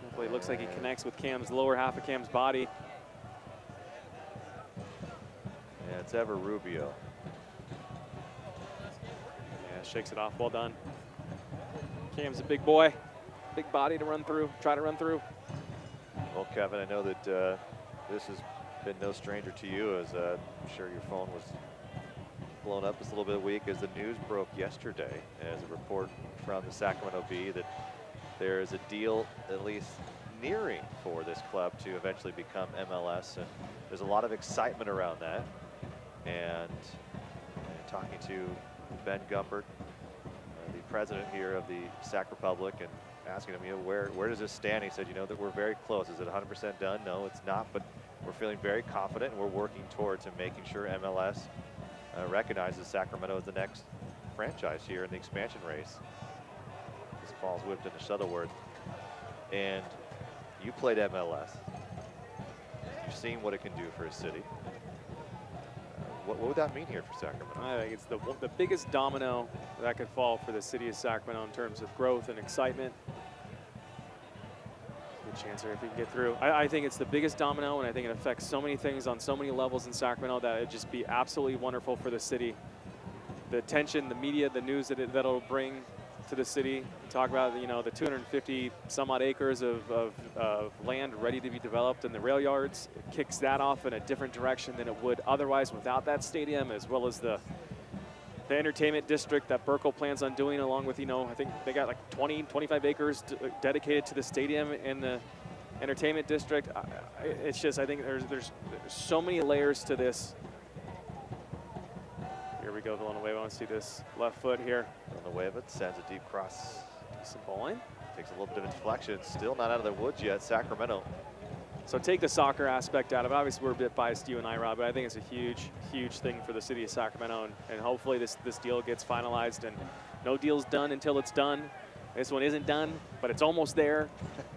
Definitely looks like he connects with Cam's lower half of Cam's body. Yeah, it's Ever Rubio. Yeah, shakes it off. Well done. Cam's a big boy. Big body to run through, try to run through. Well, Kevin, I know that this has been no stranger to you, as I'm sure your phone was blown up just a little bit weak as the news broke yesterday, as a report from the Sacramento Bee that there is a deal at least nearing for this club to eventually become MLS, and there's a lot of excitement around that. And talking to Ben Gumbert, the president here of the Sac Republic, and asking him, you know, where does this stand? He said, you know, that we're very close. Is it 100% done? No, it's not, but we're feeling very confident, and we're working towards and making sure MLS recognizes Sacramento as the next franchise here in the expansion race. This ball's whipped into Shuttleworth, and you played MLS. You've seen what it can do for a city. What would that mean here for Sacramento? I think it's the biggest domino that could fall for the city of Sacramento in terms of growth and excitement. Good chance here if we can get through. I think it's the biggest domino, and I think it affects so many things on so many levels in Sacramento that it'd just be absolutely wonderful for the city. The attention, the media, the news that it'll bring to the city. Talk about, you know, the 250 some odd acres of land ready to be developed and the rail yards. It kicks that off in a different direction than it would otherwise without that stadium, as well as the entertainment district that Burkle plans on doing, along with, you know, I think they got like 25 acres dedicated to the stadium and the entertainment district. It's just, I think there's so many layers to this. Here we go, Villanueva. Let's see this left foot here. Villanueva sends a deep cross. Decent bowling. Takes a little bit of inflection. Still not out of the woods yet, Sacramento. So take the soccer aspect out of it. Obviously, we're a bit biased, you and I, Rob, but I think it's a huge, huge thing for the city of Sacramento. And hopefully this deal gets finalized. And no deal's done until it's done. This one isn't done, but it's almost there.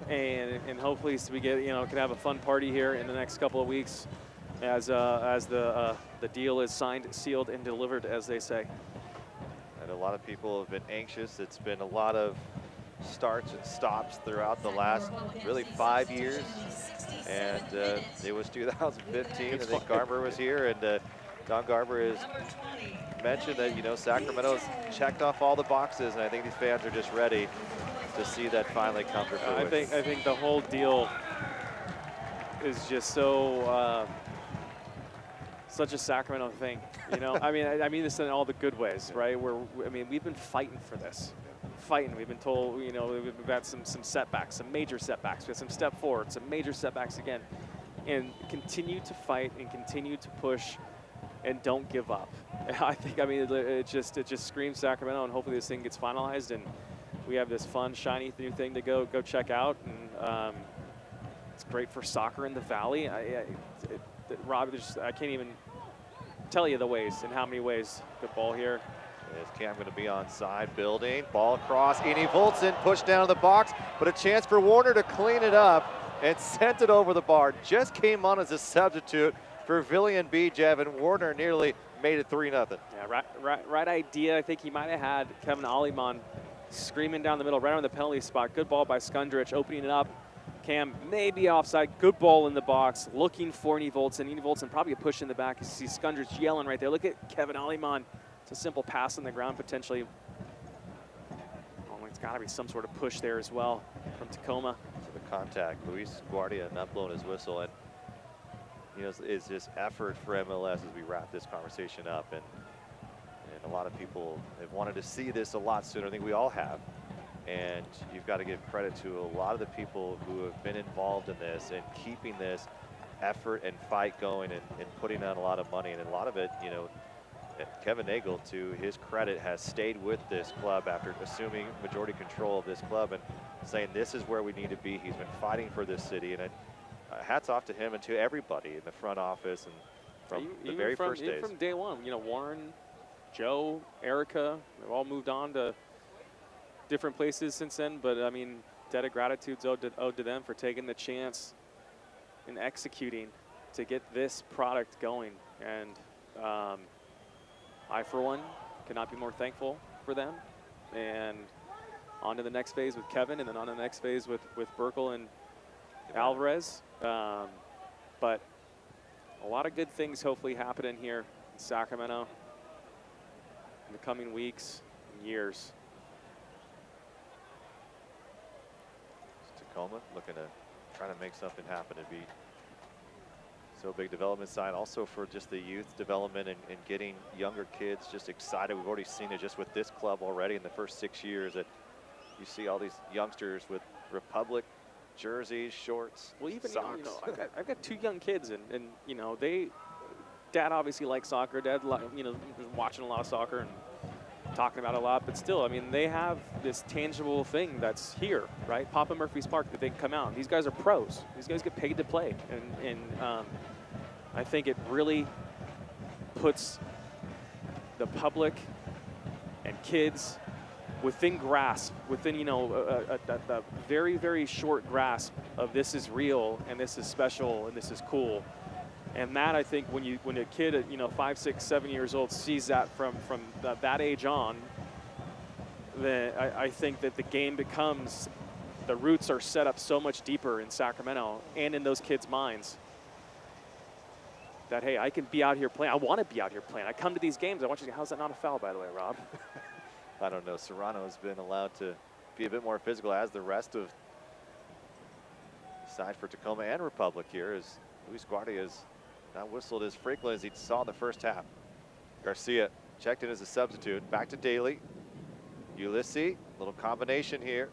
and hopefully we get, you know, can have a fun party here in the next couple of weeks as the deal is signed, sealed, and delivered, as they say. And a lot of people have been anxious. It's been a lot of starts and stops throughout the last really 5 years. And it was 2015. I think Garber was here, and Don Garber has mentioned that, you know, Sacramento's checked off all the boxes, and I think these fans are just ready to see that finally come to fruition. I think the whole deal is just so such a Sacramento thing, you know. I mean this in all the good ways, right? We've been fighting for this, fighting. We've been told, you know, we've had some setbacks, some major setbacks. We had some step forward, some major setbacks again, and continue to fight and continue to push, and don't give up. I think, I mean, it just screams Sacramento, and hopefully this thing gets finalized and we have this fun, shiny new thing to go check out, and it's great for soccer in the Valley. Rob, I can't even tell you the ways and how many ways. Good ball here. Is Cam going to be on side building? Ball across. Eni Voltson pushed down in the box, but a chance for Warner to clean it up and sent it over the bar. Just came on as a substitute for Villian Bijev, and Warner nearly made it 3-0. Yeah, right idea. I think he might have had Kevin Aliman screaming down the middle, right on the penalty spot. Good ball by Skundrich, opening it up. Cam maybe offside. Good ball in the box, looking for Eni Voltson. Eni Voltson probably a push in the back. You see Skundrich yelling right there. Look at Kevin Aliman. It's a simple pass on the ground potentially. Oh, it's got to be some sort of push there as well from Tacoma. So the contact, Luis Guardia not blowing his whistle, and you know, is this effort for MLS as we wrap this conversation up, and a lot of people have wanted to see this a lot sooner. I think we all have. And you've got to give credit to a lot of the people who have been involved in this and keeping this effort and fight going, and putting on a lot of money. And a lot of it, you know, Kevin Nagel, to his credit, has stayed with this club after assuming majority control of this club and saying this is where we need to be. He's been fighting for this city, and hats off to him and to everybody in the front office and from the very first days. From day one, you know, Warren, Joe, Erica, they've all moved on to different places since then, but I mean, debt of gratitude's owed to them for taking the chance and executing to get this product going. And I, for one, cannot be more thankful for them. And on to the next phase with Kevin, and then on to the next phase with Burkle and Alvarez. But a lot of good things hopefully happening here in Sacramento in the coming weeks and years. Tacoma looking to try to make something happen. It'd be so big development side also for just the youth development and getting younger kids just excited. We've already seen it just with this club already in the first 6 years, that you see all these youngsters with Republic jerseys, shorts, well, even socks. You know, I've got 2 young kids, and you know, Dad obviously likes soccer. Dad, you know, watching a lot of soccer and talking about it a lot, but still, I mean, they have this tangible thing that's here, right? Papa Murphy's Park, that they can come out. These guys are pros. These guys get paid to play, and I think it really puts the public and kids within grasp, within, you know, a very, very short grasp of this is real and this is special and this is cool. And that, I think, when a kid at, you know, 5, 6, 7 years old sees that from that age on, then I think that the game becomes, the roots are set up so much deeper in Sacramento and in those kids' minds that, hey, I can be out here playing. I want to be out here playing. I come to these games. I want you to. How's that not a foul, by the way, Rob? I don't know. Serrano has been allowed to be a bit more physical, as the rest of the side for Tacoma and Republic here, as Luis Guardia's not whistled as frequently as he saw in the first half. Garcia checked in as a substitute. Back to Daly. Ulysses, little combination here.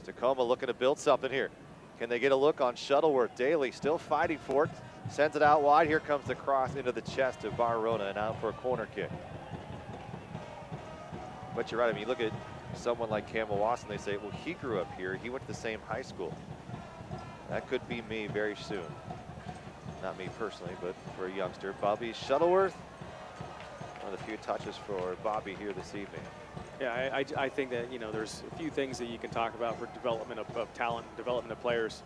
Tacoma looking to build something here. Can they get a look on Shuttleworth? Daly still fighting for it. Sends it out wide. Here comes the cross into the chest of Barrona and out for a corner kick. But you're right. I mean, you look at someone like Cam Watson, they say, well, he grew up here. He went to the same high school. That could be me very soon. Not me personally, but for a youngster. Bobby Shuttleworth, one of the few touches for Bobby here this evening. Yeah, I think that, you know, there's a few things that you can talk about for development of talent, development of players.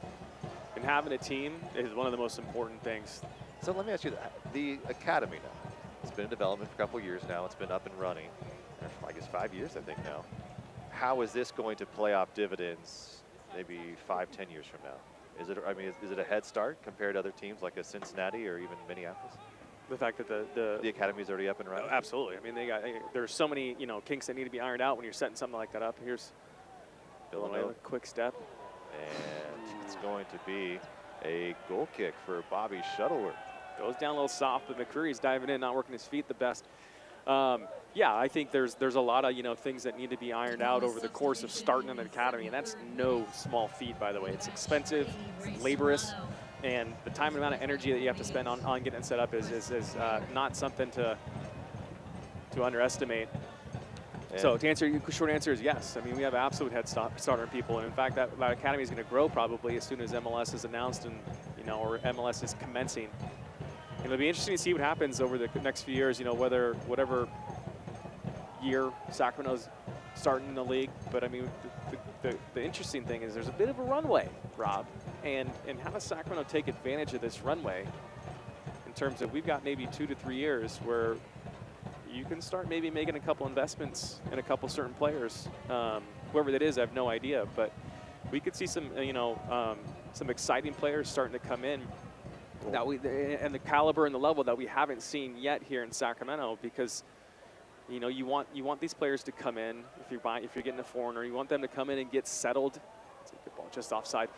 And having a team is one of the most important things. So let me ask you that. The academy now, it's been in development for a couple years now. It's been up and running, I guess 5 years, I think now. How is this going to play off dividends maybe 5, 10 years from now? Is it, I mean, is it a head start compared to other teams like a Cincinnati or even Minneapolis? The fact that the academy is already up and running? Absolutely. I mean, there's so many, you know, kinks that need to be ironed out when you're setting something like that up. Here's Villanueva, quick step. And it's going to be a goal kick for Bobby Shuttleworth. Goes down a little soft, but McCreary's diving in, not working his feet the best. Yeah, I think there's a lot of things that need to be ironed out over the course of starting an academy, and that's no small feat, by the way. It's expensive, laborious, and the time and amount of energy that you have to spend on getting it set up is not something to underestimate. So to answer your short answer is yes. I mean, we have absolute head start on people, and in fact, that academy is going to grow probably as soon as MLS is announced and or MLS is commencing. And it'll be interesting to see what happens over the next few years. Whatever year Sacramento's starting in the league, but I mean, the interesting thing is there's a bit of a runway, Rob, and how does Sacramento take advantage of this runway in terms of we've got maybe 2 to 3 years where you can start maybe making a couple investments in a couple certain players. Whoever that is, I have no idea, but we could see some, some exciting players starting to come in that and the caliber and the level that we haven't seen yet here in Sacramento, because you want these players to come in. If you're getting a foreigner, you want them to come in and get settled. It's a good ball, just offside.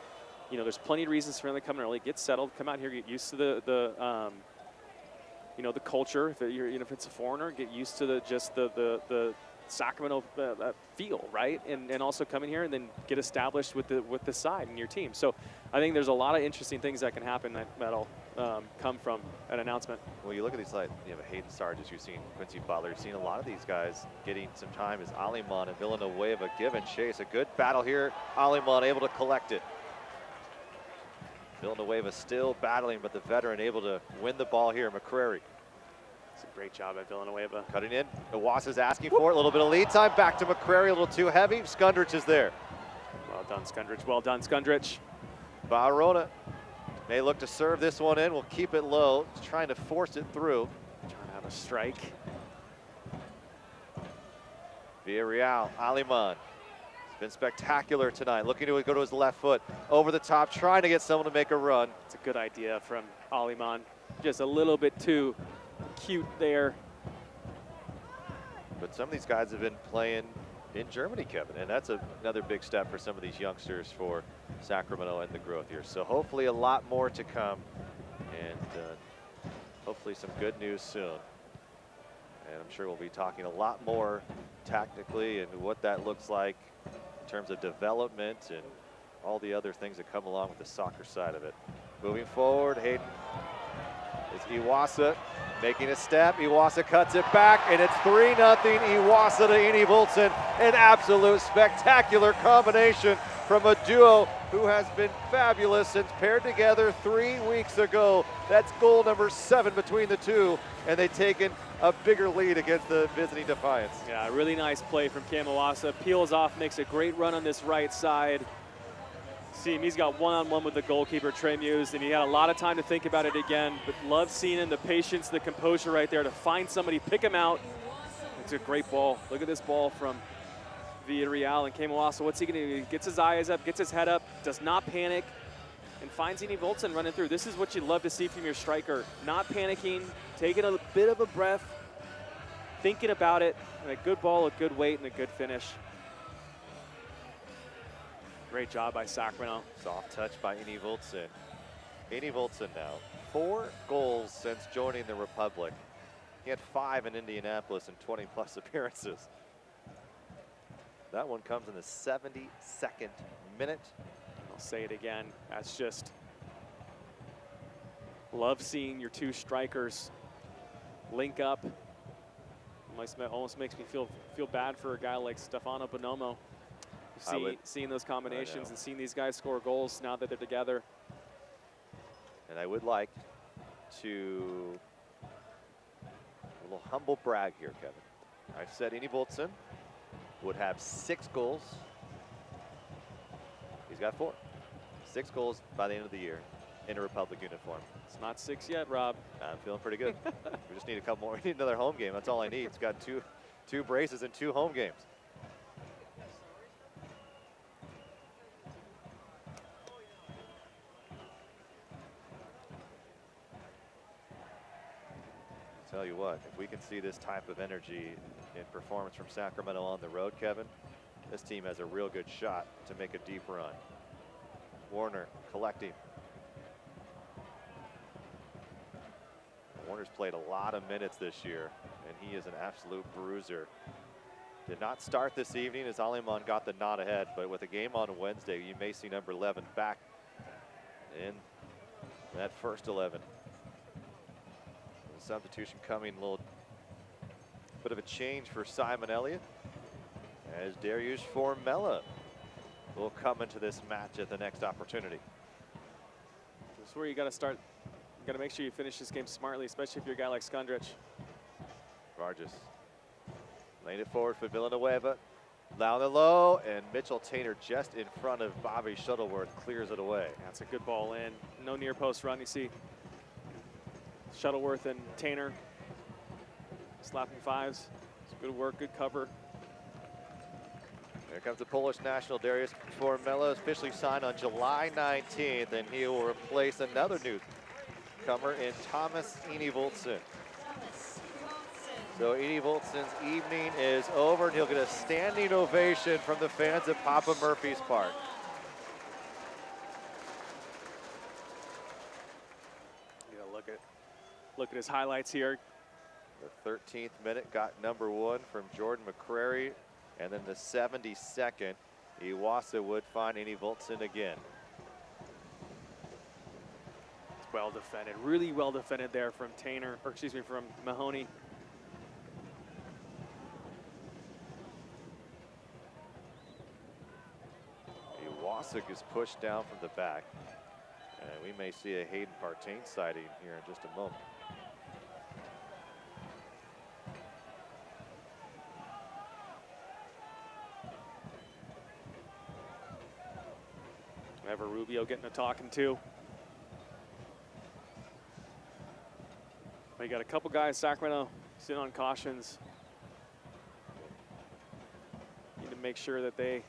There's plenty of reasons for them to come in early, get settled, come out here, get used to the culture. If it's a foreigner, get used to the Sacramento feel, right? And also come in here and then get established with the side and your team. So I think there's a lot of interesting things that can happen that'll come from an announcement. Well, you look at these, like, Hayden Sargis, you've seen Quincy Butler, you've seen a lot of these guys getting some time as Aliman and Villanueva give and chase. A good battle here. Aliman able to collect it. Villanueva still battling, but the veteran able to win the ball here. McCrary. It's a great job at Villanueva. Cutting in. Iwasa's asking for it. A little bit of lead time. Back to McCrary. A little too heavy. Skundrich is there. Well done, Skundrich. Well done, Skundrich. Barona may look to serve this one in. We'll keep it low. He's trying to force it through. Trying to have a strike. Villarreal. Aliman. It's been spectacular tonight. Looking to go to his left foot. Over the top. Trying to get someone to make a run. It's a good idea from Aliman. Just a little bit too cute there. But some of these guys have been playing in Germany, Kevin, and that's another big step for some of these youngsters for Sacramento and the growth here. So hopefully a lot more to come, and hopefully some good news soon. And I'm sure we'll be talking a lot more tactically and what that looks like in terms of development and all the other things that come along with the soccer side of it. Moving forward, Hayden. It's Iwasa making a step. Iwasa cuts it back, and it's 3-0 Iwasa to Eni Voltson. An absolute spectacular combination from a duo who has been fabulous since paired together 3 weeks ago. That's goal number 7 between the two, and they've taken a bigger lead against the visiting Defiance. Yeah, really nice play from Cam Iwasa. Peels off, makes a great run on this right side. See him, he's got one-on-one with the goalkeeper, Trey Muse, and he had a lot of time to think about it again, but love seeing him, the patience, the composure right there to find somebody, pick him out. It's a great ball. Look at this ball from Villarreal and Cam Iwasa. What's he gonna do? He gets his eyes up, gets his head up, does not panic, and finds Eni Voltson running through. This is what you'd love to see from your striker. Not panicking, taking a bit of a breath, thinking about it, and a good ball, a good weight, and a good finish. Great job by Sacramento. Soft touch by Eni Voltson. Eni Voltson now, 4 goals since joining the Republic. He had 5 in Indianapolis in 20-plus appearances. That one comes in the 72nd minute. I'll say it again. That's just love seeing your two strikers link up. Almost makes me feel bad for a guy like Stefano Bonomo. Seeing those combinations and seeing these guys score goals now that they're together. And I would like to a little humble brag here, Kevin. I've said Eni Voltson would have 6 goals. He's got 4. 6 goals by the end of the year in a Republic uniform. It's not 6 yet, Rob. I'm feeling pretty good. We just need a couple more. We need another home game. That's all I need. It's got two braces and 2 home games. Tell you what, if we can see this type of energy in performance from Sacramento on the road, Kevin, This team has a real good shot to make a deep run. Warner collecting. Warner's played a lot of minutes this year, and he is an absolute bruiser. Did not start this evening as Aliman got the nod ahead, but with a game on Wednesday, you may see number 11 back in that first 11. The substitution coming, a little bit of a change for Simon Elliott, as Darius Formella will come into this match at the next opportunity. This is where you got to start. You got to make sure you finish this game smartly, especially if you're a guy like Skundrich. Vargas laying it forward for Villanueva. Down the low, and Mitchell Tainer just in front of Bobby Shuttleworth clears it away. That's a good ball in. No near post run. You see Shuttleworth and Tainer slapping fives. It's good work, good cover. Here comes the Polish national. Darius Formella is officially signed on July 19th, and he will replace another newcomer in Thomas Enevoldsen. So Enevoldsen's evening is over, and he'll get a standing ovation from the fans at Papa Murphy's Park. You know, look at his highlights here. The 13th minute got number 1 from Jordan McCrary, and then the 72nd, Iwasa would find Enevoldsen again. It's well defended, really well defended there from Tainer, or excuse me, from Mahoney. Iwasa is pushed down from the back, and we may see a Hayden Partain sighting here in just a moment. Ever Rubio getting a talking to. We got a couple guys, Sacramento, sitting on cautions. Need to make sure that they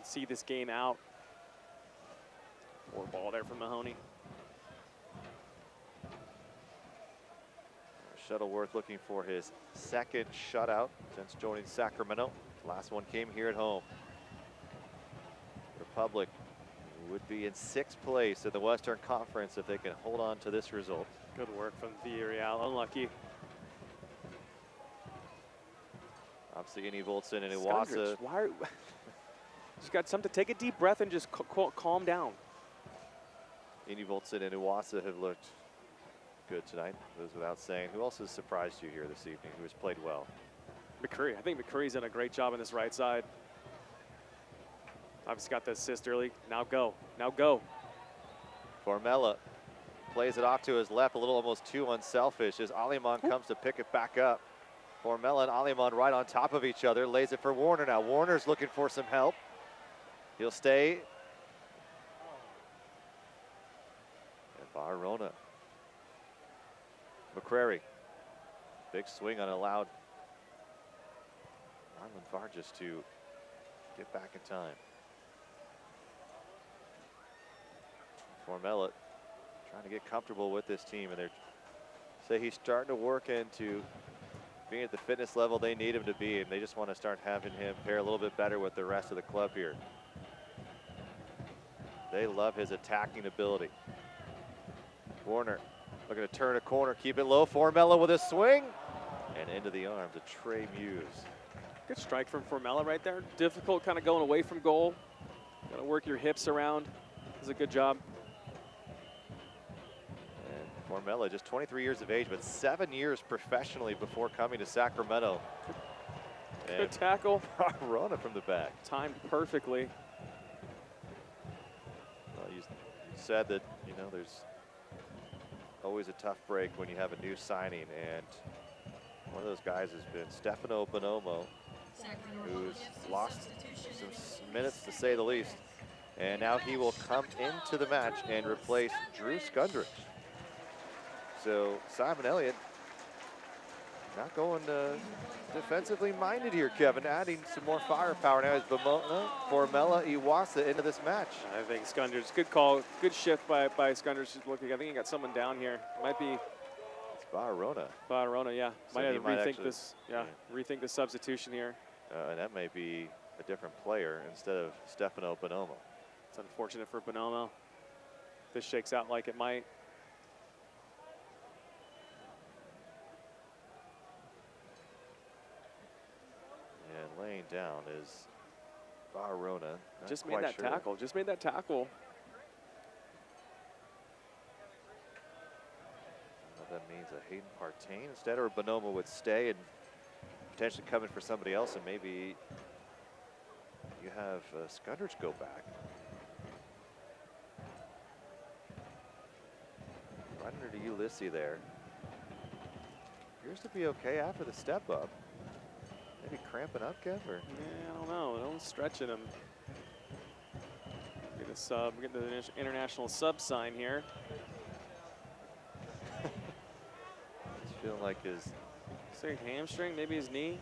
see this game out. Poor ball there from Mahoney. Shuttleworth looking for his second shutout since joining Sacramento. Last one came here at home. Republic would be in 6th place in the Western Conference if they can hold on to this result. Good work from Villarreal, unlucky. Obviously, Enevoldsen and Iwasa. Why? Just got something. Take a deep breath and just calm down. Enevoldsen and Iwasa have looked good tonight. Goes without saying. Who else has surprised you here this evening? Who has played well? McCurry. I think McCurry's done a great job on this right side. Obviously got the assist early. Now go. Now go. Formella plays it off to his left, a little almost too unselfish as Aliman comes to pick it back up. Formella and Aliman right on top of each other. Lays it for Warner now. Warner's looking for some help. He'll stay. And Barona. McCrary. Big swing unallowed Marlon Vargas to get back in time. Formella trying to get comfortable with this team, and they say he's starting to work into being at the fitness level they need him to be, and they just want to start having him pair a little bit better with the rest of the club here. They love his attacking ability. Warner looking to turn a corner, keep it low. Formella with a swing, and into the arms of Trey Muse. Good strike from Formella right there. Difficult kind of going away from goal. Got to work your hips around. Does a good job. Formella, just 23 years of age, but 7 years professionally before coming to Sacramento. Good tackle. Barona from the back. Timed perfectly. Well, you said that, you know, there's always a tough break when you have a new signing, and one of those guys has been Stefano Bonomo, who's lost some minutes to say the least, and now he will come into the match and replace Drew Skundrich. So Simon Elliott not going defensively minded here, Kevin, adding some more firepower now as Formella, Iwasa into this match. I think Skundrich, good call, good shift by Skundrich. Looking, I think he got someone down here. Might be. It's Barona. Barona, yeah. So might have to might rethink actually, this. Yeah, rethink the substitution here. And that may be a different player instead of Stefano Bonomo. It's unfortunate for Bonomo. This shakes out like it might. And laying down is Barona. Just made that tackle. Just made that tackle. That means a Hayden Partain instead, or Bonomo would stay and potentially come in for somebody else, and maybe you have Skundrich go back. Right under to Ulysses there. Appears to be okay after the step up. Maybe cramping up, Kev, or? Yeah, I don't know. Don't stretching him. Get a sub. Get the international sub sign here. Feeling like his hamstring, maybe his knee.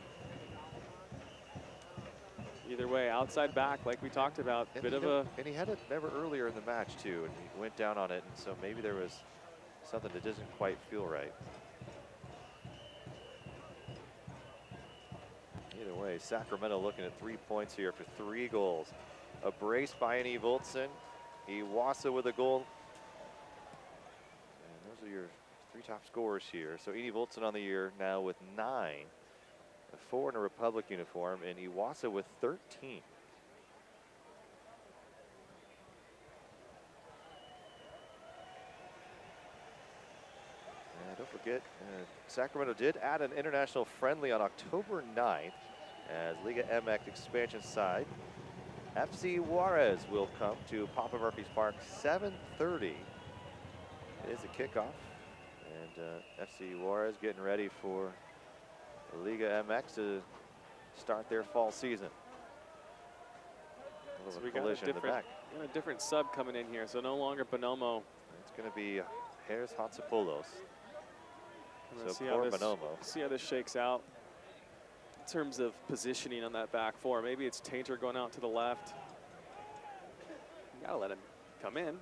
Either way, outside back, like we talked about, and bit of a. And he had it never earlier in the match too, and he went down on it, and so maybe there was something that doesn't quite feel right. Either way, Sacramento looking at 3 points here for 3 goals. A brace by Annie Voltson, Iwasa with a goal. And those are your 3 top scorers here. So Edie Voltson on the year now with 9, 4 in a Republic uniform, and Iwasa with 13. And don't forget, Sacramento did add an international friendly on October 9th as Liga MX expansion side. FC Juarez will come to Papa Murphy's Park, 7:30. It is a kickoff. And FC Juarez getting ready for Liga MX to start their fall season. So we got a different sub coming in here, so no longer Bonomo. It's going to be Harris Hatsopoulos. So see poor Bonomo. See how this shakes out in terms of positioning on that back four. Maybe it's Tainter going out to the left. You gotta let him come in.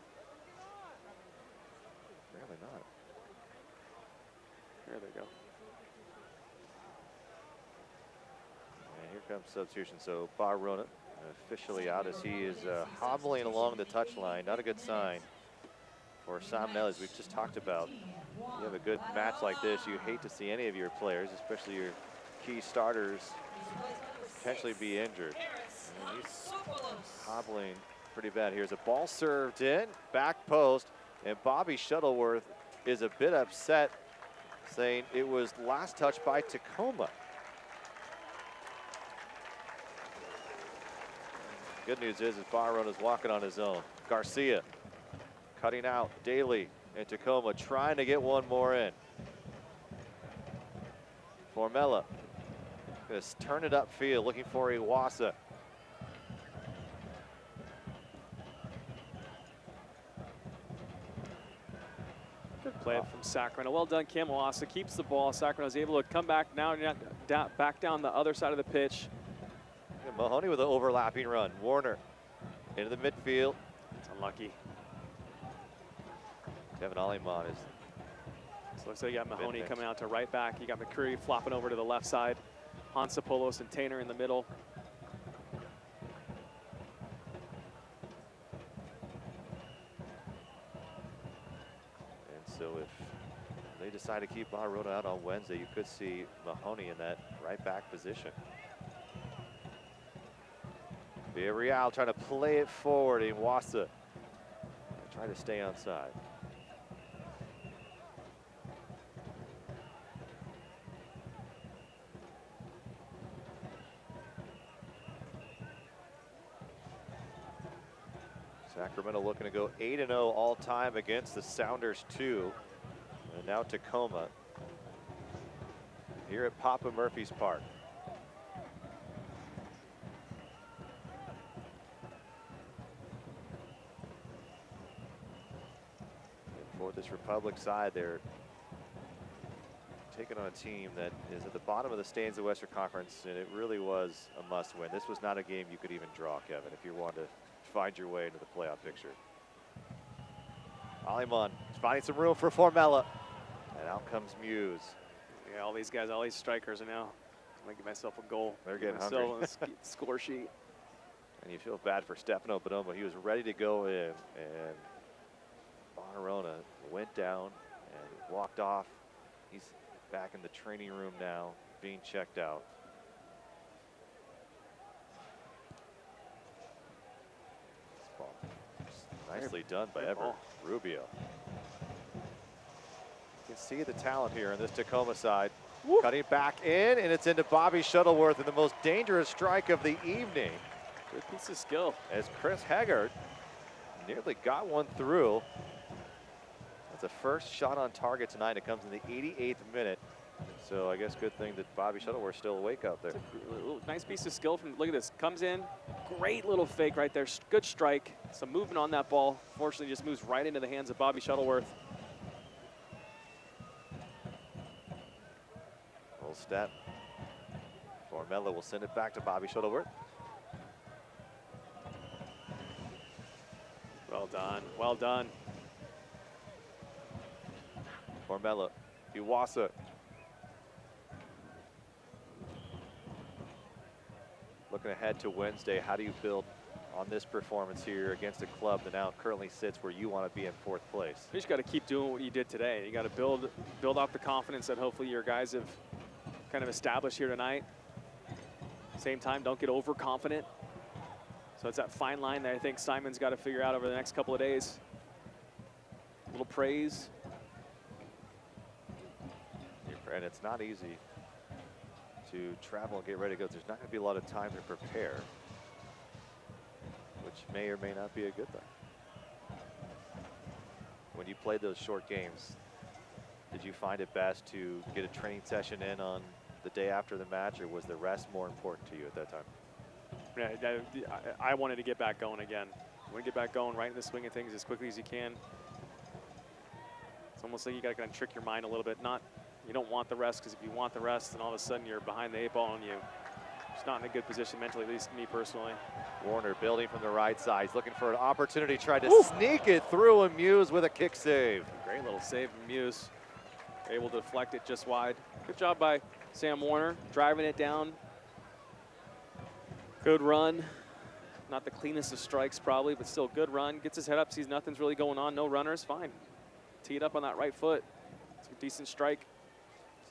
Apparently not. There they go. And here comes substitution. So Barona officially out as he is hobbling along the touchline. Not a good sign for Sam Nell, as we've just talked about. You have a good match like this, you hate to see any of your players, especially your key starters, potentially be injured. And he's hobbling pretty bad. Here's a ball served in, back post, and Bobby Shuttleworth is a bit upset, saying it was last touched by Tacoma. Good news is Barron is walking on his own. Garcia cutting out, Daly and Tacoma trying to get one more in. Formella just turn it upfield, looking for Iwasa. Good play from Sacramento. Well done, Cam Iwasa keeps the ball. Sacramento's able to come back now, back down the other side of the pitch. And Mahoney with an overlapping run. Warner into the midfield. It's unlucky. Kevin Aliman is. So looks like you got Mahoney coming out to right back. You got McCreary flopping over to the left side. Hansopoulos and Tainter in the middle. And so if they decide to keep Barona out on Wednesday, you could see Mahoney in that right back position. Villarreal trying to play it forward. Iwasa trying to stay onside. Sacramento looking to go 8-0 all time against the Sounders 2. And now Tacoma here at Papa Murphy's Park. And for this Republic side, they're taking on a team that is at the bottom of the standings of the Western Conference, and it really was a must-win. This was not a game you could even draw, Kevin, if you wanted to find your way into the playoff picture. Aliman finding some room for Formella. And out comes Muse. Yeah, all these guys, all these strikers are now I'm gonna give myself a goal. They're getting Still hungry. on the score sheet. And you feel bad for Stefano Bonomo. He was ready to go in, and Bonarona went down and walked off. He's back in the training room now, being checked out. This ball nicely done by Ever Rubio. You can see the talent here on this Tacoma side. Woo. Cutting back in, and it's into Bobby Shuttleworth in the most dangerous strike of the evening, Good piece of skill. as Chris Haggard nearly got one through. That's a first shot on target tonight. It comes in the 88th minute. So I guess good thing that Bobby Shuttleworth's still awake out there. Nice piece of skill from, look at this, comes in, great little fake right there, good strike, some movement on that ball. Fortunately, just moves right into the hands of Bobby Shuttleworth. Full step. Formella will send it back to Bobby Shuttleworth. Well done, well done. Formella, Iwasa. Looking ahead to Wednesday, how do you build on this performance here against a club that now currently sits where you want to be in 4th place? You just got to keep doing what you did today. You got to build off the confidence that hopefully your guys have kind of established here tonight. Same time, don't get overconfident. So it's that fine line that I think Simon's got to figure out over the next couple of days. A little praise. And it's not easy to travel and get ready to go. There's not going to be a lot of time to prepare, which may or may not be a good thing. When you played those short games, did you find it best to get a training session in on the day after the match, or was the rest more important to you at that time? Yeah, I wanted to get back going again. I want to get back going right in the swing of things as quickly as you can. It's almost like you got to kind of trick your mind a little bit. You don't want the rest, because if you want the rest, then all of a sudden you're behind the 8 ball and you're just not in a good position mentally, at least me personally. Warner building from the right side. He's looking for an opportunity, tried to sneak it through, and Muse with a kick save. Great little save from Muse. Able to deflect it just wide. Good job by Sam Warner, driving it down. Good run. Not the cleanest of strikes probably, but still good run. Gets his head up, sees nothing's really going on, no runners, fine. Tee it up on that right foot. It's a decent strike.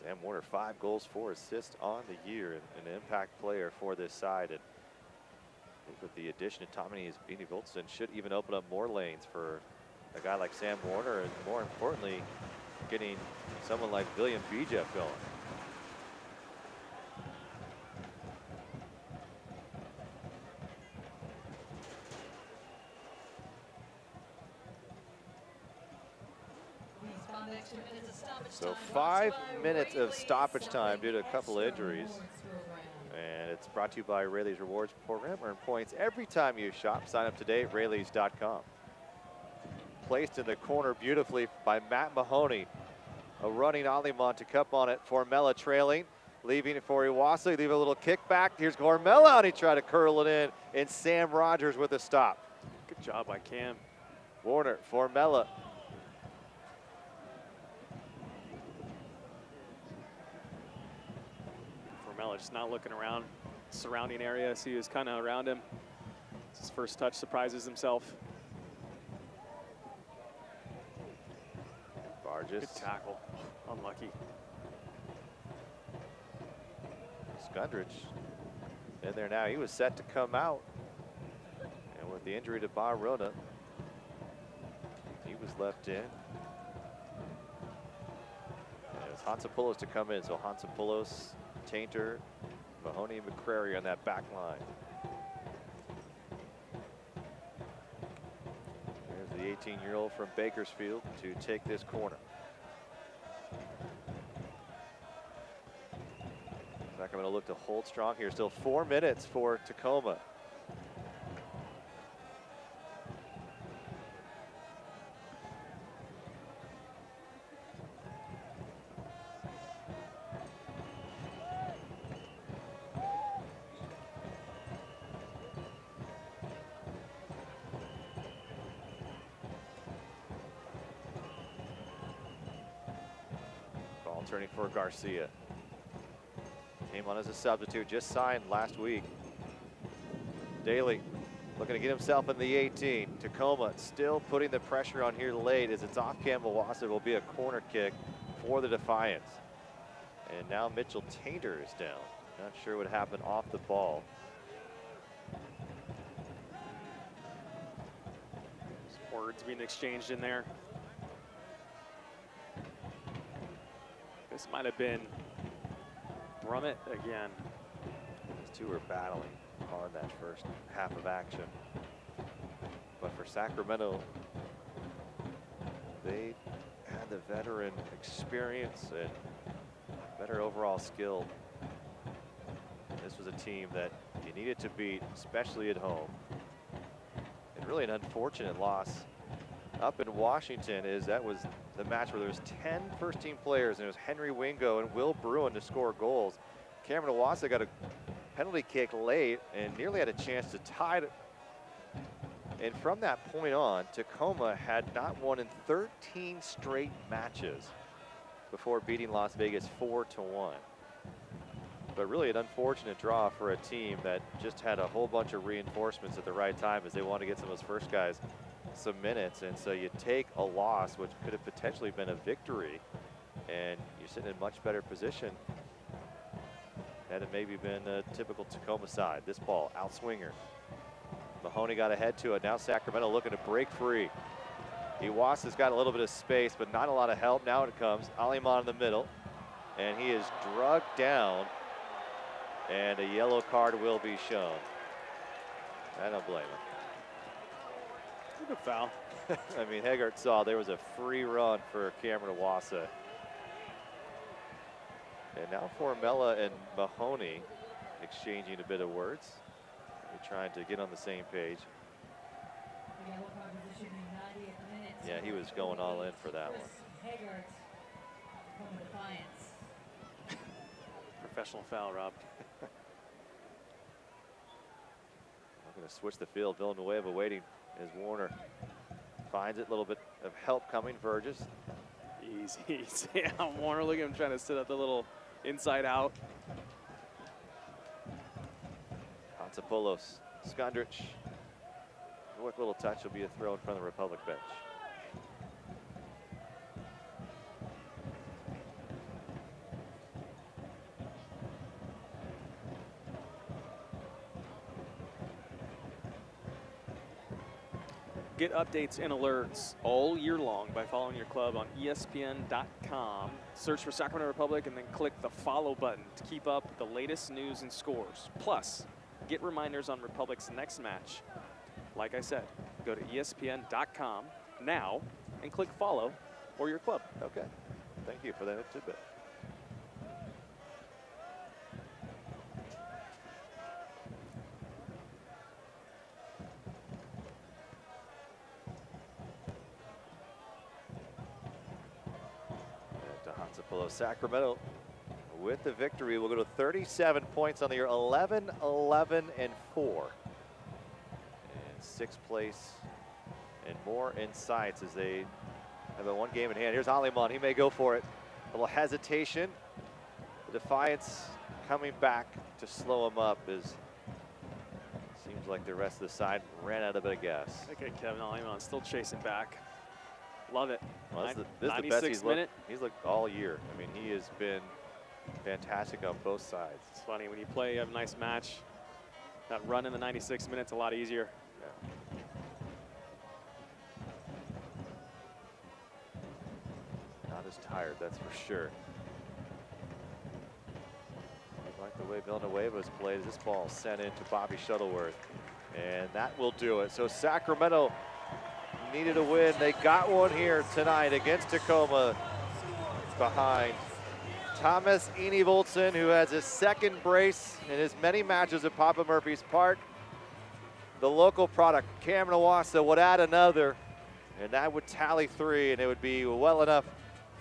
Sam Warner, 5 goals, 4 assists on the year, and an impact player for this side. And I think with the addition of Tommy Beanie Voltson, should even open up more lanes for a guy like Sam Warner, and more importantly, getting someone like William Bijev going. So 5 minutes of stoppage time due to a couple of injuries. And it's brought to you by Rayleigh's Rewards Program. Earn points every time you shop. Sign up today at Rayleigh's.com. Placed in the corner beautifully by Matt Mahoney. A running Alimon to cup on it. Formella trailing. Leaving it for Iwasa. Leave a little kickback. Here's Formella, and he tried to curl it in. And Sam Rogers with a stop. Good job by Cam. Warner, Formella. Formella just not looking around surrounding area. See who's kind of around him. His first touch surprises himself. Barges. Good tackle. Unlucky. Skundrich in there now. He was set to come out. And with the injury to Barona, he was left in. And it was Hansopoulos to come in. So Hansopoulos, Tainter, Mahoney, and McCrary on that back line. There's the 18-year-old from Bakersfield to take this corner. Sacramento look to hold strong here. Still 4 minutes for Tacoma. Ball turning for Garcia. Came on as a substitute, just signed last week. Daly looking to get himself in the 18. Tacoma still putting the pressure on here late as it's off Cam Mawassa. It will be a corner kick for the Defiance. And now Mitchell Tainter is down. Not sure what happened off the ball. Some words being exchanged in there. This might have been Brummett again. These two were battling hard that first half of action. But for Sacramento, they had the veteran experience and better overall skill. This was a team that you needed to beat, especially at home. And really an unfortunate loss up in Washington is that was the match where there was 10 first-team players, and it was Henry Wingo and Will Bruin to score goals. Cameron Iwasa got a penalty kick late and nearly had a chance to tie it. And from that point on, Tacoma had not won in 13 straight matches before beating Las Vegas 4-1. But really an unfortunate draw for a team that just had a whole bunch of reinforcements at the right time as they wanted to get some of those first guys some minutes. And so you take a loss, which could have potentially been a victory, and you're sitting in a much better position had it maybe been a typical Tacoma side. This ball, out swinger. Mahoney got ahead to it. Now Sacramento looking to break free. Iwasa's got a little bit of space, but not a lot of help. Now it comes. Aliman in the middle, and he is drugged down, and a yellow card will be shown. I don't blame him. Good foul. I mean, Haggart saw there was a free run for Cameron Iwasa. And now Formella and Mahoney exchanging a bit of words. They're trying to get on the same page. Yeah, he was going all in for that one. Professional foul, Rob. I'm going to switch the field. Villanueva waiting as Warner finds it. A little bit of help coming. Burgess. Easy. Yeah, Warner, look at him trying to set up the little inside out. Hatsopoulos, Skundrich. What little touch will be a throw in front of the Republic bench. Get updates and alerts all year long by following your club on ESPN.com. Search for Sacramento Republic and then click the follow button to keep up with the latest news and scores. Plus, get reminders on Republic's next match. Like I said, go to ESPN.com now and click follow or your club. Okay, thank you for that tidbit. Sacramento with the victory will go to 37 points on the year, 11, 11, and 4. And 6th place and more in sights as they have a one game in hand. Here's Aliman, he may go for it. A little hesitation. The Defiance coming back to slow him up as seems like the rest of the side ran out of a bit of gas. Okay, Kevin Aliman still chasing back. Love it. Well, this is the best he's looked all year. I mean, he has been fantastic on both sides. It's funny, when you play, you have a nice match. That run in the 96 minutes a lot easier. Yeah. Not as tired, that's for sure. I like the way Villanueva's played. This ball sent into Bobby Shuttleworth, and that will do it. So Sacramento needed a win. They got one here tonight against Tacoma behind Thomas Enevoldsen, who has his 2nd brace in his many matches at Papa Murphy's Park. The local product, Cameron Iwasa, would add another, and that would tally 3, and it would be well enough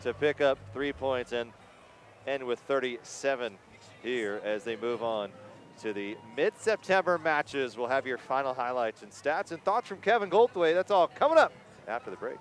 to pick up 3 points and end with 37 here as they move on to the mid-September matches. We'll have your final highlights and stats and thoughts from Kevin Goldthwait. That's all coming up after the break.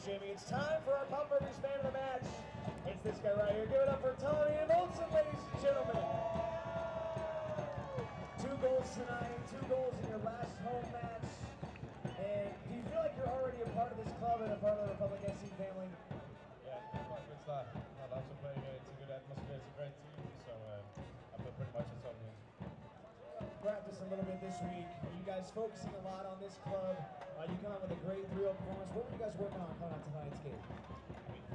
Jamie. It's time for our Pop Murphy's Man of the Match. It's this guy right here. Give it up for Tommy Olsen, ladies and gentlemen. 2 goals tonight, 2 goals in your last home match. And do you feel like you're already a part of this club and a part of the Republic SC family? Yeah, quite good start. I love to play here. It's a good atmosphere. It's a great team. So I feel pretty much at home here. Practice a little bit this week. You guys focusing a lot on this club. You come out with a great 3-0 performance. What were you guys working on coming out tonight's game?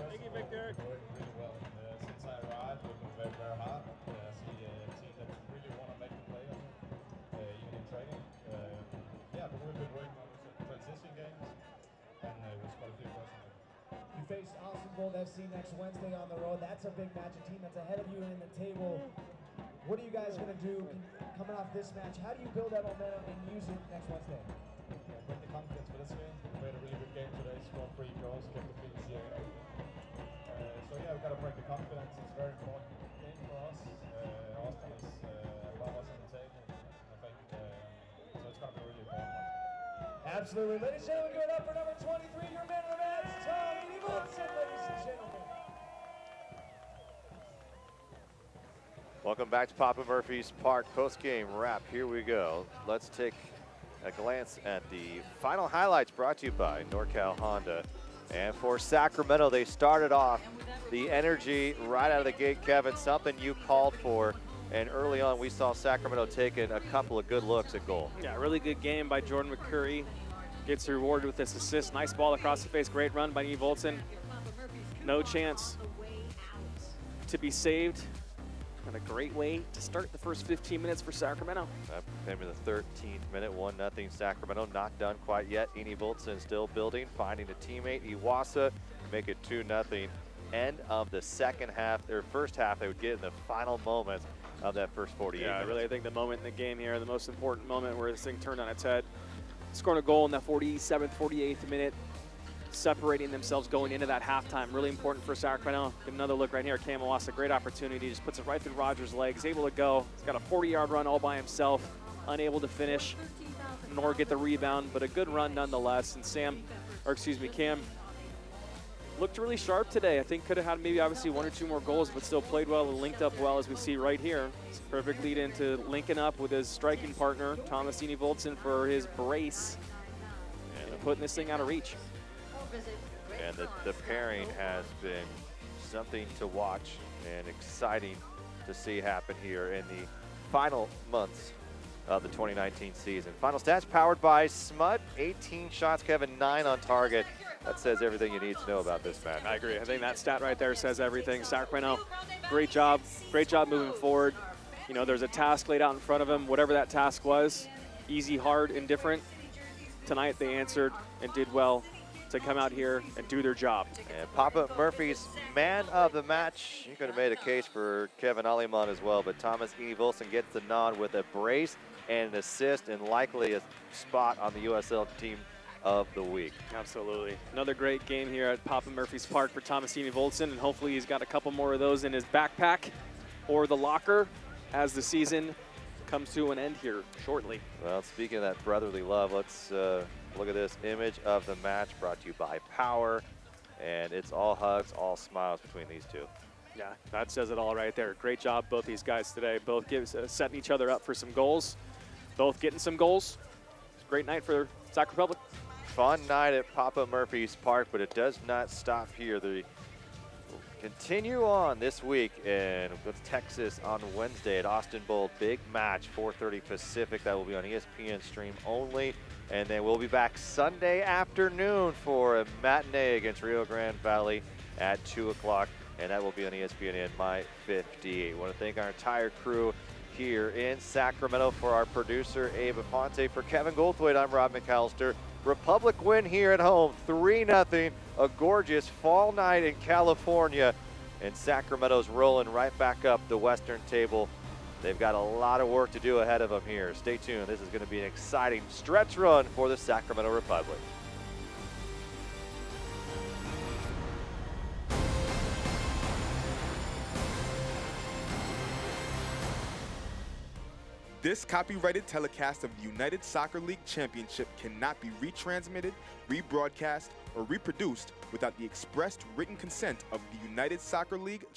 Thank you, Victor. We're working really well. Since I arrived, we've been very, very hard. I see a team that really want to make the play on it, even in training. Yeah, but we've been working on the transition games, and we scored a few goals in it. You face Austin Bold FC next Wednesday on the road. That's a big match, a team that's ahead of you in the table. What are you guys going to do coming off this match? How do you build that momentum and use it next Wednesday? Yeah, bring the confidence for this game. We played a really good game today, scored 3 goals, kept the clean sheet. So yeah, we've got to break the confidence. It's a very important game for us. Austin is above us on the table, I think. So it's going to be a really important one. Absolutely. Ladies and gentlemen, give it up for number 23, your man of the match, Tommy Olsen, ladies and gentlemen. Welcome back to Papa Murphy's Park post-game wrap. Here we go. Let's take a glance at the final highlights brought to you by NorCal Honda. And for Sacramento, they started off the energy right out of the gate, Kevin, something you called for. And early on, we saw Sacramento taking a couple of good looks at goal. Yeah, really good game by Jordan McCurry. Gets rewarded with this assist. Nice ball across the face. Great run by Eve Olsen. No chance to be saved. And a great way to start the first 15 minutes for Sacramento. Came in the 13th minute, 1-0 Sacramento. Not done quite yet. Eve Olsen still building, finding a teammate, Iwasa, make it 2-0. End of the second half, their first half, they would get in the final moments of that first 48 minutes. Yeah, really, I think the moment in the game here, the most important moment where this thing turned on its head. Scoring a goal in that 47th, 48th minute, separating themselves going into that halftime. Really important for Sacramento. Give another look right here. Cam Iwasa, great opportunity. Just puts it right through Rogers' legs, able to go. He's got a 40-yard run all by himself, unable to finish nor get the rebound, but a good run nonetheless. And Cam looked really sharp today. I think could have had maybe obviously 1 or 2 more goals, but still played well and linked up well, as we see right here. It's a perfect lead into linking up with his striking partner, Thomas Voltson, for his brace and putting this thing out of reach. And the pairing has been something to watch and exciting to see happen here in the final months of the 2019 season. Final stats powered by Smut. 18 shots, Kevin, 9 on target. That says everything you need to know about this match. I agree. I think that stat right there says everything. Sacramento, great job moving forward. You know, there's a task laid out in front of them, whatever that task was, easy, hard, indifferent. Tonight they answered and did well to come out here and do their job. And Papa Murphy's man of the match. You could have made a case for Kevin Aliman as well, but Thomas Voltson gets the nod with a brace and an assist, and likely a spot on the USL team of the week. Absolutely. Another great game here at Papa Murphy's Park for Thomas Voltson, and hopefully he's got a couple more of those in his backpack or the locker as the season comes to an end here shortly. Well, speaking of that brotherly love, let's look at this image of the match brought to you by Power, and it's all hugs, all smiles between these two. Yeah, that says it all right there. Great job, both these guys today. Both setting each other up for some goals. Both getting some goals. It's a great night for Sac Republic. Fun night at Papa Murphy's Park, but it does not stop here. They continue on this week and with Texas on Wednesday at Austin Bowl. Big match, 4:30 Pacific. That will be on ESPN stream only. And then we'll be back Sunday afternoon for a matinee against Rio Grande Valley at 2 o'clock. And that will be on ESPN My 58. I want to thank our entire crew here in Sacramento. For our producer, Abe Aponte. For Kevin Goldthwait, I'm Rob McAllister. Republic win here at home, 3-0. A gorgeous fall night in California. And Sacramento's rolling right back up the Western table. They've got a lot of work to do ahead of them here. Stay tuned. This is going to be an exciting stretch run for the Sacramento Republic. This copyrighted telecast of the United Soccer League Championship cannot be retransmitted, rebroadcast, or reproduced without the expressed written consent of the United Soccer League